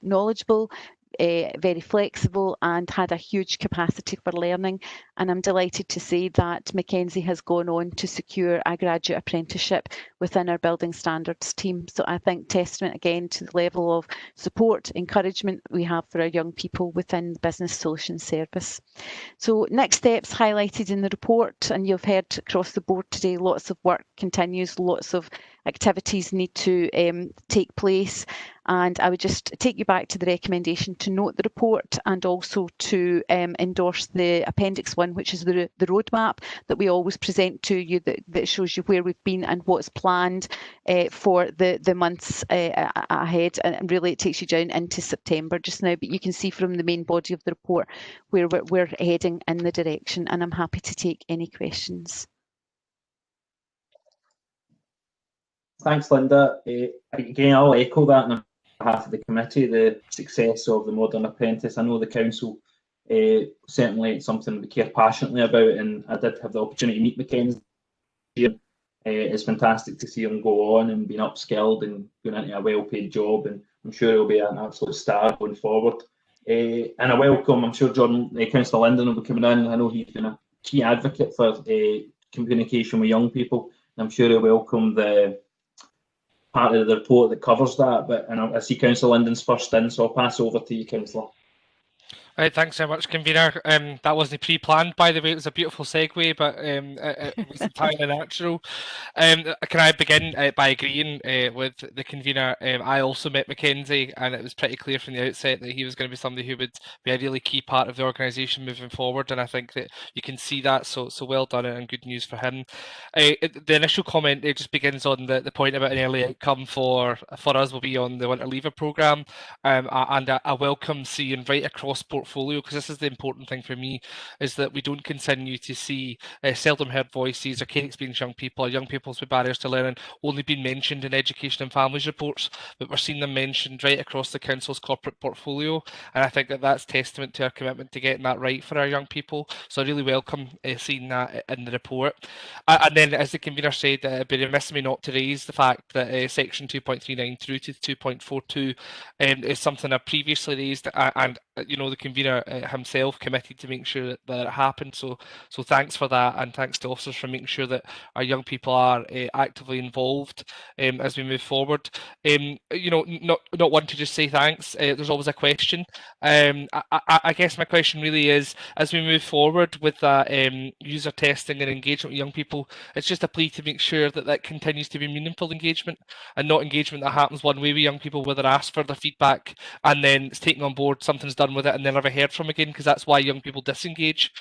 knowledgeable, very flexible and had a huge capacity for learning. And I'm delighted to say that Mackenzie has gone on to secure a graduate apprenticeship within our building standards team. So I think testament again to the level of support, encouragement we have for our young people within the Business Solutions Service. So next steps highlighted in the report, and you've heard across the board today, lots of work continues, lots of activities need to take place. And I would just take you back to the recommendation to note the report and also to endorse the Appendix 1, which is the roadmap that we always present to you that shows you where we've been and what's planned for the months ahead. And really it takes you down into September just now, but you can see from the main body of the report where we're heading in the direction, and I'm happy to take any questions. Thanks, Linda. Again, I'll echo that on behalf of the committee, the success of the Modern Apprentice. I know the council certainly it's something we care passionately about, and I did have the opportunity to meet Mackenzie here. It's fantastic to see him go on and being upskilled and going into a well-paid job, and I'm sure he'll be an absolute star going forward. And I welcome, I'm sure Councillor Linden will be coming in. I know he's been a key advocate for communication with young people. I'm sure he'll welcome the part of the report that covers that, but I see Councillor Linden's first in, so I'll pass over to you, Councillor. Right, thanks so much, Convener. That wasn't pre-planned, by the way. It was a beautiful segue, but it was entirely natural. Can I begin by agreeing with the Convener? I also met Mackenzie, and it was pretty clear from the outset that he was going to be somebody who would be a really key part of the organisation moving forward, and I think that you can see that, so well done and good news for him. The initial comment just begins on the point about an early outcome for us will be on the Winter Leaver programme, and I welcome seeing right across portfolio, because this is the important thing for me, is that we don't continue to see seldom heard voices or care experienced young people or young people with barriers to learning only being mentioned in education and families reports, but we're seeing them mentioned right across the council's corporate portfolio, and I think that that's testament to our commitment to getting that right for our young people. So I really welcome seeing that in the report. And then, as the convener said, it'd be remiss of me not to raise the fact that section 2.39 through to 2.42 is something I previously raised, and you know, the convener himself committed to make sure that it happened. So thanks for that, and thanks to officers for making sure that our young people are actively involved as we move forward. You know, not one to just say thanks. There's always a question. I guess my question really is, as we move forward with that user testing and engagement with young people, it's just a plea to make sure that that continues to be meaningful engagement and not engagement that happens one way with young people, where they're asked for their feedback and then it's taken on board, something's done with it, and they're never heard from again, because that's why young people disengage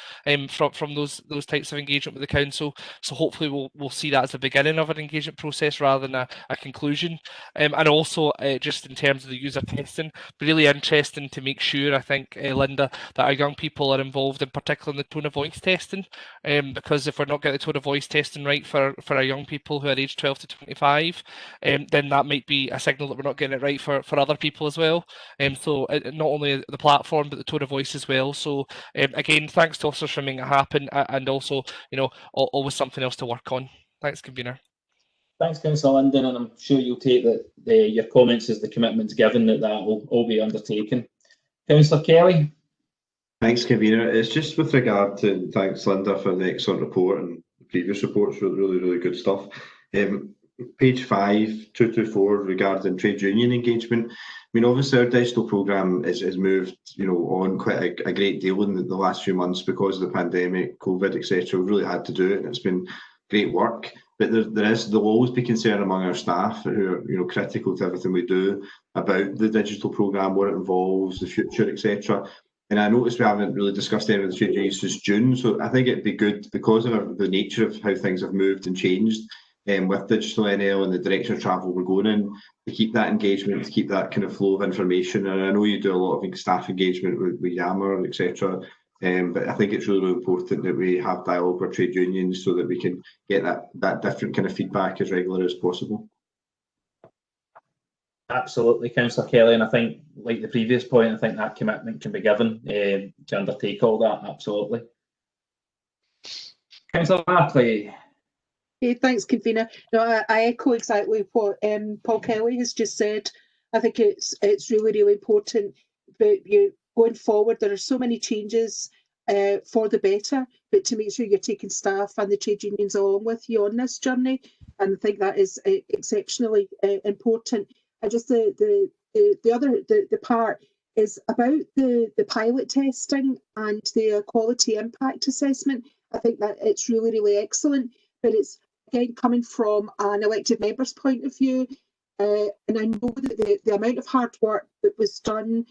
from those types of engagement with the council. So hopefully we'll see that as the beginning of an engagement process rather than a conclusion. And also just in terms of the user testing, really interesting to make sure, I think, Linda, that our young people are involved, in particular in the tone of voice testing, because if we're not getting the tone of voice testing right for our young people who are aged 12 to 25, then that might be a signal that we're not getting it right for other people as well. So not only the platform, but the tone of voice as well. So again, thanks to officers for making it happen, and also, you know, always something else to work on. Thanks, convener. Thanks, Councillor Linden, and I'm sure you'll take that your comments as the commitments given that will all be undertaken. Councillor Kelly. Thanks, convener. It's just with regard to, thanks Linda for the excellent report, and the previous reports were really good stuff. Page 5, 224, regarding trade union engagement. I mean, obviously our digital programme has moved, you know, on quite a great deal in the last few months because of the pandemic, COVID, etc. We've really had to do it, and it's been great work. But there'll always be concern among our staff who are, you know, critical to everything we do about the digital programme, what it involves, the future, etc. And I noticed we haven't really discussed any of the trade unions since June, so I think it'd be good, because of the nature of how things have moved and changed with DigitalNL and the direction of travel we're going in, to keep that engagement, to keep that kind of flow of information. And I know you do a lot of staff engagement with Yammer, etc. But I think it's really, really important that we have dialogue with trade unions so that we can get that different kind of feedback as regular as possible. Absolutely, Councillor Kelly, and I think, like the previous point, I think that commitment can be given to undertake all that. Absolutely. Councillor Barclay. Okay, thanks, convener. No, I echo exactly what Paul Kelly has just said. I think it's really, really important that you going forward. There are so many changes for the better, but to make sure you're taking staff and the trade unions along with you on this journey, and I think that is exceptionally important. And just the part is about the pilot testing and the quality impact assessment. I think that it's really, really excellent, but it's again coming from an elected member's point of view, and I know that the amount of hard work that was done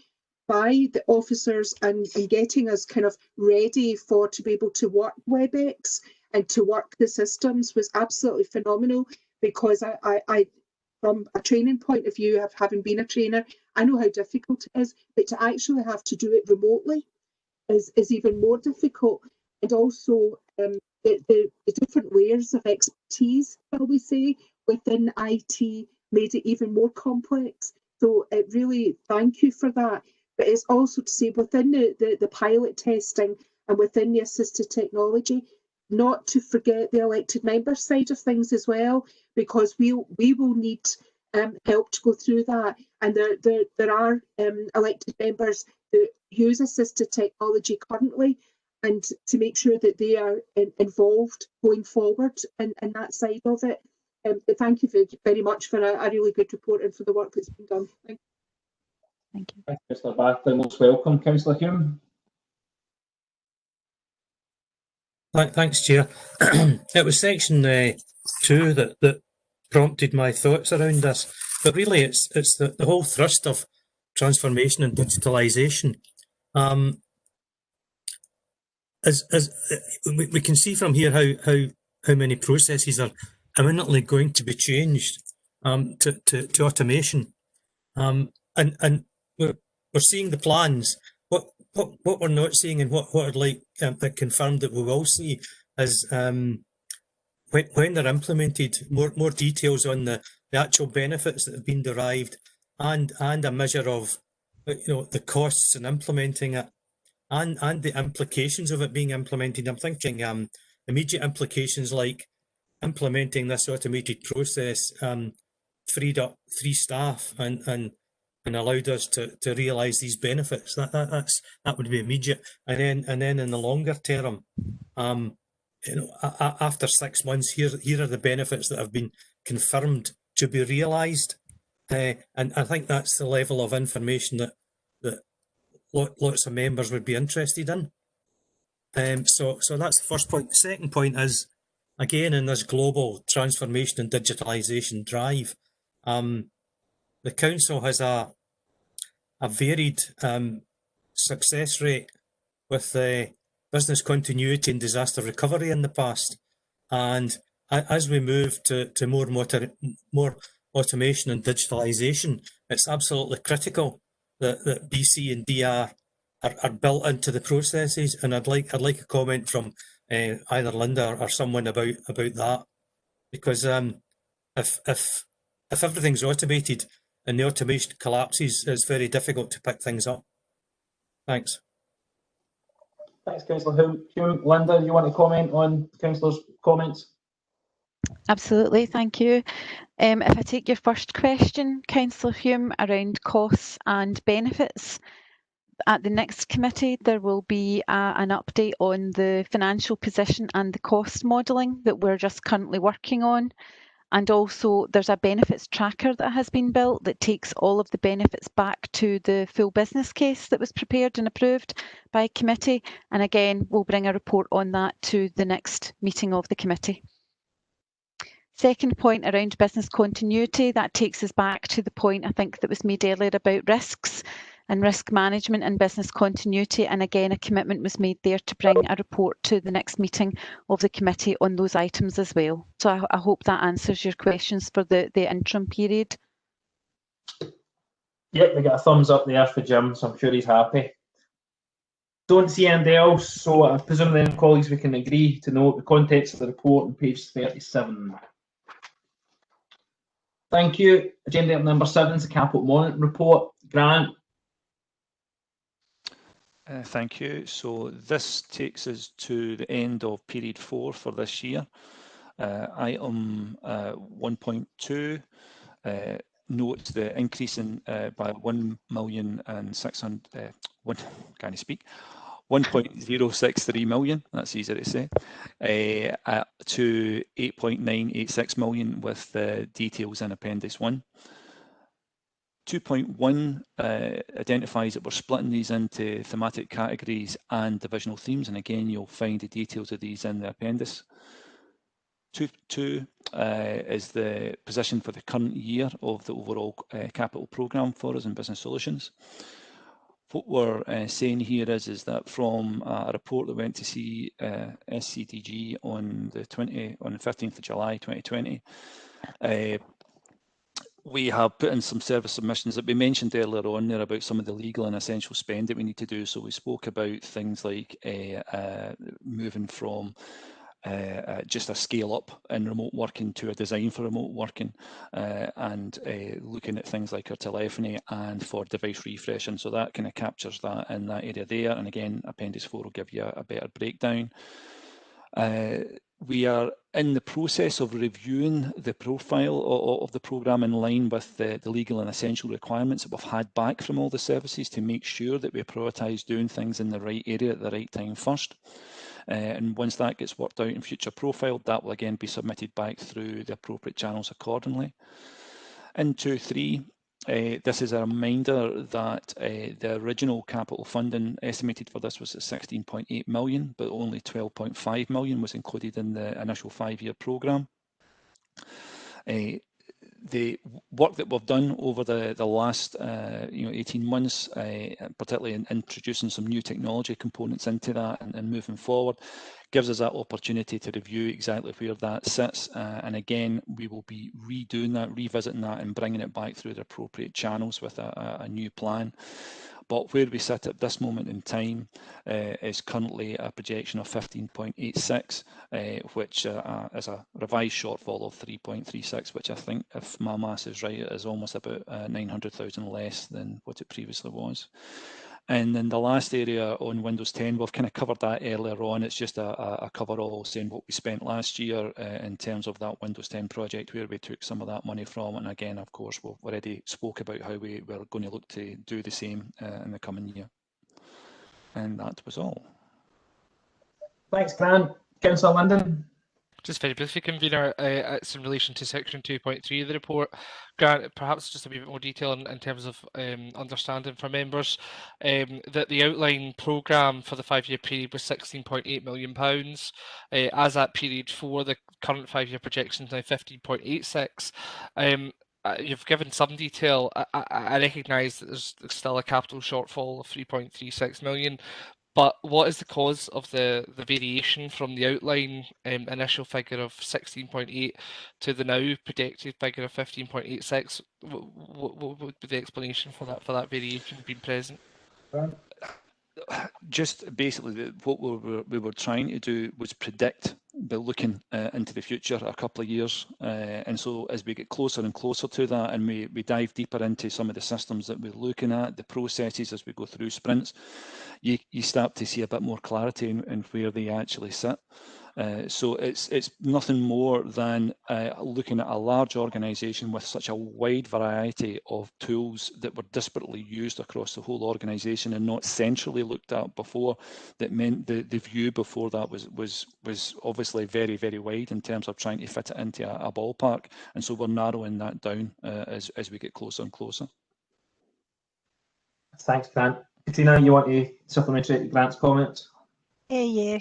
by the officers and getting us kind of ready to be able to work WebEx and to work the systems was absolutely phenomenal, because I from a training point of view, having been a trainer, I know how difficult it is, but to actually have to do it remotely is even more difficult. And also the different layers of expertise, shall we say, within IT made it even more complex. So really thank you for that. But it's also to say within the pilot testing and within the assisted technology, not to forget the elected member side of things as well, because we will need help to go through that. And there are elected members that use assisted technology currently, and to make sure that they are involved going forward in that side of it. But thank you very much for a really good report and for the work that's been done. Thank you. Thank you. Thank you, Councillor Barclay. Most welcome, Councillor Hume. Thanks, Chair. It was section 2 that prompted my thoughts around this, but really it's the whole thrust of transformation and digitalisation. As we can see from here how many processes are imminently going to be changed to automation, and we're seeing the plans. What we're not seeing, and what I'd like confirmed that we will see, is when they're implemented, more details on the actual benefits that have been derived, and a measure of the costs in implementing it, and the implications of it being implemented. I'm thinking immediate implications like implementing this automated process freed up 3 staff and allowed us to realise these benefits. That would be immediate, and then in the longer term, after 6 months, here are the benefits that have been confirmed to be realised, and I think that's the level of information that lots of members would be interested in. So that's the first point. The second point is, again, in this global transformation and digitalisation drive, the council has a varied success rate with business continuity and disaster recovery in the past, and as we move to more automation and digitalisation, it's absolutely critical that BC and DR are built into the processes. And I'd like a comment from either Linda or someone about that, because if everything's automated and the automation collapses, it's very difficult to pick things up. Thanks. Thanks, Councillor Hume. Linda, you want to comment on Councillor's comments? Absolutely, thank you. If I take your first question, Councillor Hume, around costs and benefits, at the next committee there will be an update on the financial position and the cost modelling that we're just currently working on. And also there's a benefits tracker that has been built that takes all of the benefits back to the full business case that was prepared and approved by committee. And again, we'll bring a report on that to the next meeting of the committee. Second point around business continuity, that takes us back to the point I think that was made earlier about risks. and risk management and business continuity. And again, a commitment was made there to bring a report to the next meeting of the committee on those items as well. So I hope that answers your questions for the interim period. Yep, we got a thumbs up there for Jim, so I'm sure he's happy. Don't see anything else, so I presume then, colleagues, we can agree to note the contents of the report on page 37. Thank you. Agenda item number 7 is the Capital Monitoring Report. Grant. Thank you. So this takes us to the end of period 4 for this year. Item 1.2 notes the increase in by 1.063 million, that's easy to say, to 8.986 million with the details in Appendix 1. 2.1 identifies that we're splitting these into thematic categories and divisional themes, and again you'll find the details of these in the appendix. 2 is the position for the current year of the overall capital programme for us in Business Solutions. What we're saying here is that from a report that went to see SCDG on the 15th of July 2020, we have put in some service submissions that we mentioned earlier on there about some of the legal and essential spend that we need to do. So we spoke about things like moving from just a scale up in remote working to a design for remote working, and looking at things like our telephony and for device refreshing. So that kind of captures that in that area there. And again, Appendix 4 will give you a better breakdown. We are in the process of reviewing the profile of the programme in line with the legal and essential requirements that we've had back from all the services to make sure that we prioritise doing things in the right area at the right time first. And once that gets worked out in future profile, that will again be submitted back through the appropriate channels accordingly. In 2.3, this is a reminder that the original capital funding estimated for this was at 16.8 million, but only 12.5 million was included in the initial 5-year programme. The work that we've done over the last 18 months, particularly in introducing some new technology components into that and moving forward, gives us that opportunity to review exactly where that sits. And again, we will be redoing that, revisiting that and bringing it back through the appropriate channels with a new plan. But where we sit at this moment in time is currently a projection of 15.86, which is a revised shortfall of 3.36, which I think, if my maths is right, is almost about 900,000 less than what it previously was. And then the last area on Windows 10, we've kind of covered that earlier on. It's just a cover-all saying what we spent last year in terms of that Windows 10 project, where we took some of that money from. And again, of course, we've already spoke about how we're going to look to do the same in the coming year. And that was all. Thanks, Grant. Councillor Linden. Just very briefly, Convener, it's in relation to section 2.3 of the report. Grant, perhaps just a wee bit more detail in terms of understanding for members that the outline programme for the 5-year period was £16.8 million. As at period 4, the current 5-year projection is now 15.86. You've given some detail. I recognise that there's still a capital shortfall of 3.36 million. But what is the cause of the variation from the outline initial figure of 16.8 to the now projected figure of 15.86? What would be the explanation for that variation being present? Just basically, what we were trying to do was predict by looking into the future a couple of years. And so as we get closer and closer to that, and we dive deeper into some of the systems that we're looking at, the processes as we go through sprints, you start to see a bit more clarity in where they actually sit. So it's nothing more than looking at a large organisation with such a wide variety of tools that were disparately used across the whole organisation and not centrally looked at before. That meant the view before that was obviously very, very wide in terms of trying to fit it into a ballpark. And so we're narrowing that down as we get closer and closer. Thanks, Grant. Katrina, you want to supplementary Grant's comments? Yeah,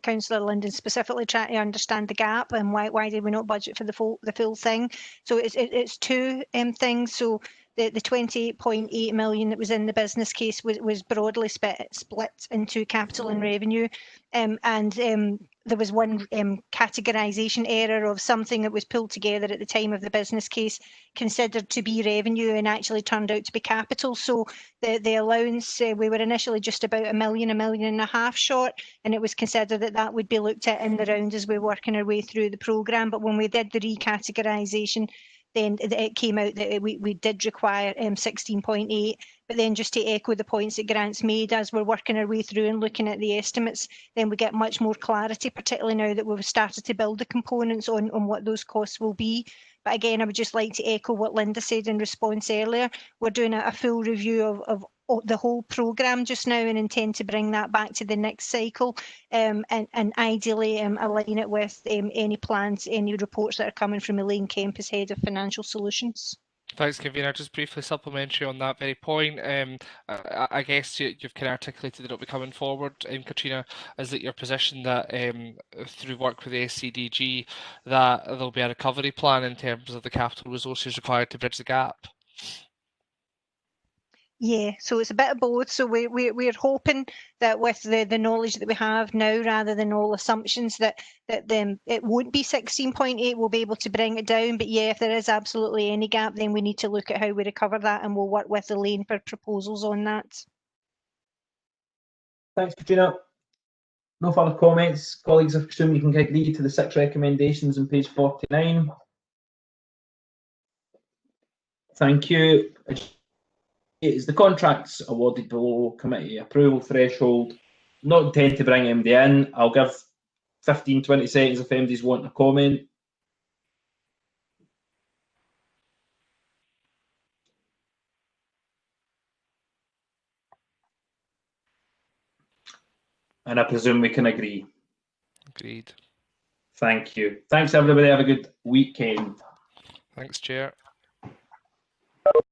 Councillor Linden specifically trying to understand the gap and why did we not budget for the full thing. So it's two things. So the 28.8 million that was in the business case was broadly split into capital and revenue, and there was one categorisation error of something that was pulled together at the time of the business case, considered to be revenue and actually turned out to be capital. So the allowance, we were initially just about £1 million, £1.5 million short, and it was considered that that would be looked at in the round as we were working our way through the programme. But when we did the recategorisation, then it came out that we did require 16.8. But then, just to echo the points that Grant's made, as we're working our way through and looking at the estimates, then we get much more clarity, particularly now that we've started to build the components on what those costs will be. But again, I would just like to echo what Linda said in response earlier. We're doing a full review of the whole programme just now, and intend to bring that back to the next cycle, and ideally align it with any plans, any reports that are coming from Elaine Kemp as Head of Financial Solutions. Thanks, Convener. Just briefly supplementary on that very point. I guess you've kind of articulated that it'll be coming forward, Katrina, is it your position that through work with the SCDG that there'll be a recovery plan in terms of the capital resources required to bridge the gap? Yeah, so it's a bit of both. So we're hoping that with the knowledge that we have now, rather than all assumptions, that it won't be 16.8, we'll be able to bring it down. But yeah, if there is absolutely any gap, then we need to look at how we recover that, and we'll work with Elaine for proposals on that. Thanks, Katrina. No further comments. Colleagues, I presume you can agree to the 6 recommendations on page 49. Thank you. Is the contracts awarded below committee approval threshold? Not intend to bring MD in. I'll give 15-20 seconds if MD's want a comment. And I presume we can agree. Agreed. Thank you. Thanks, everybody. Have a good weekend. Thanks, Chair.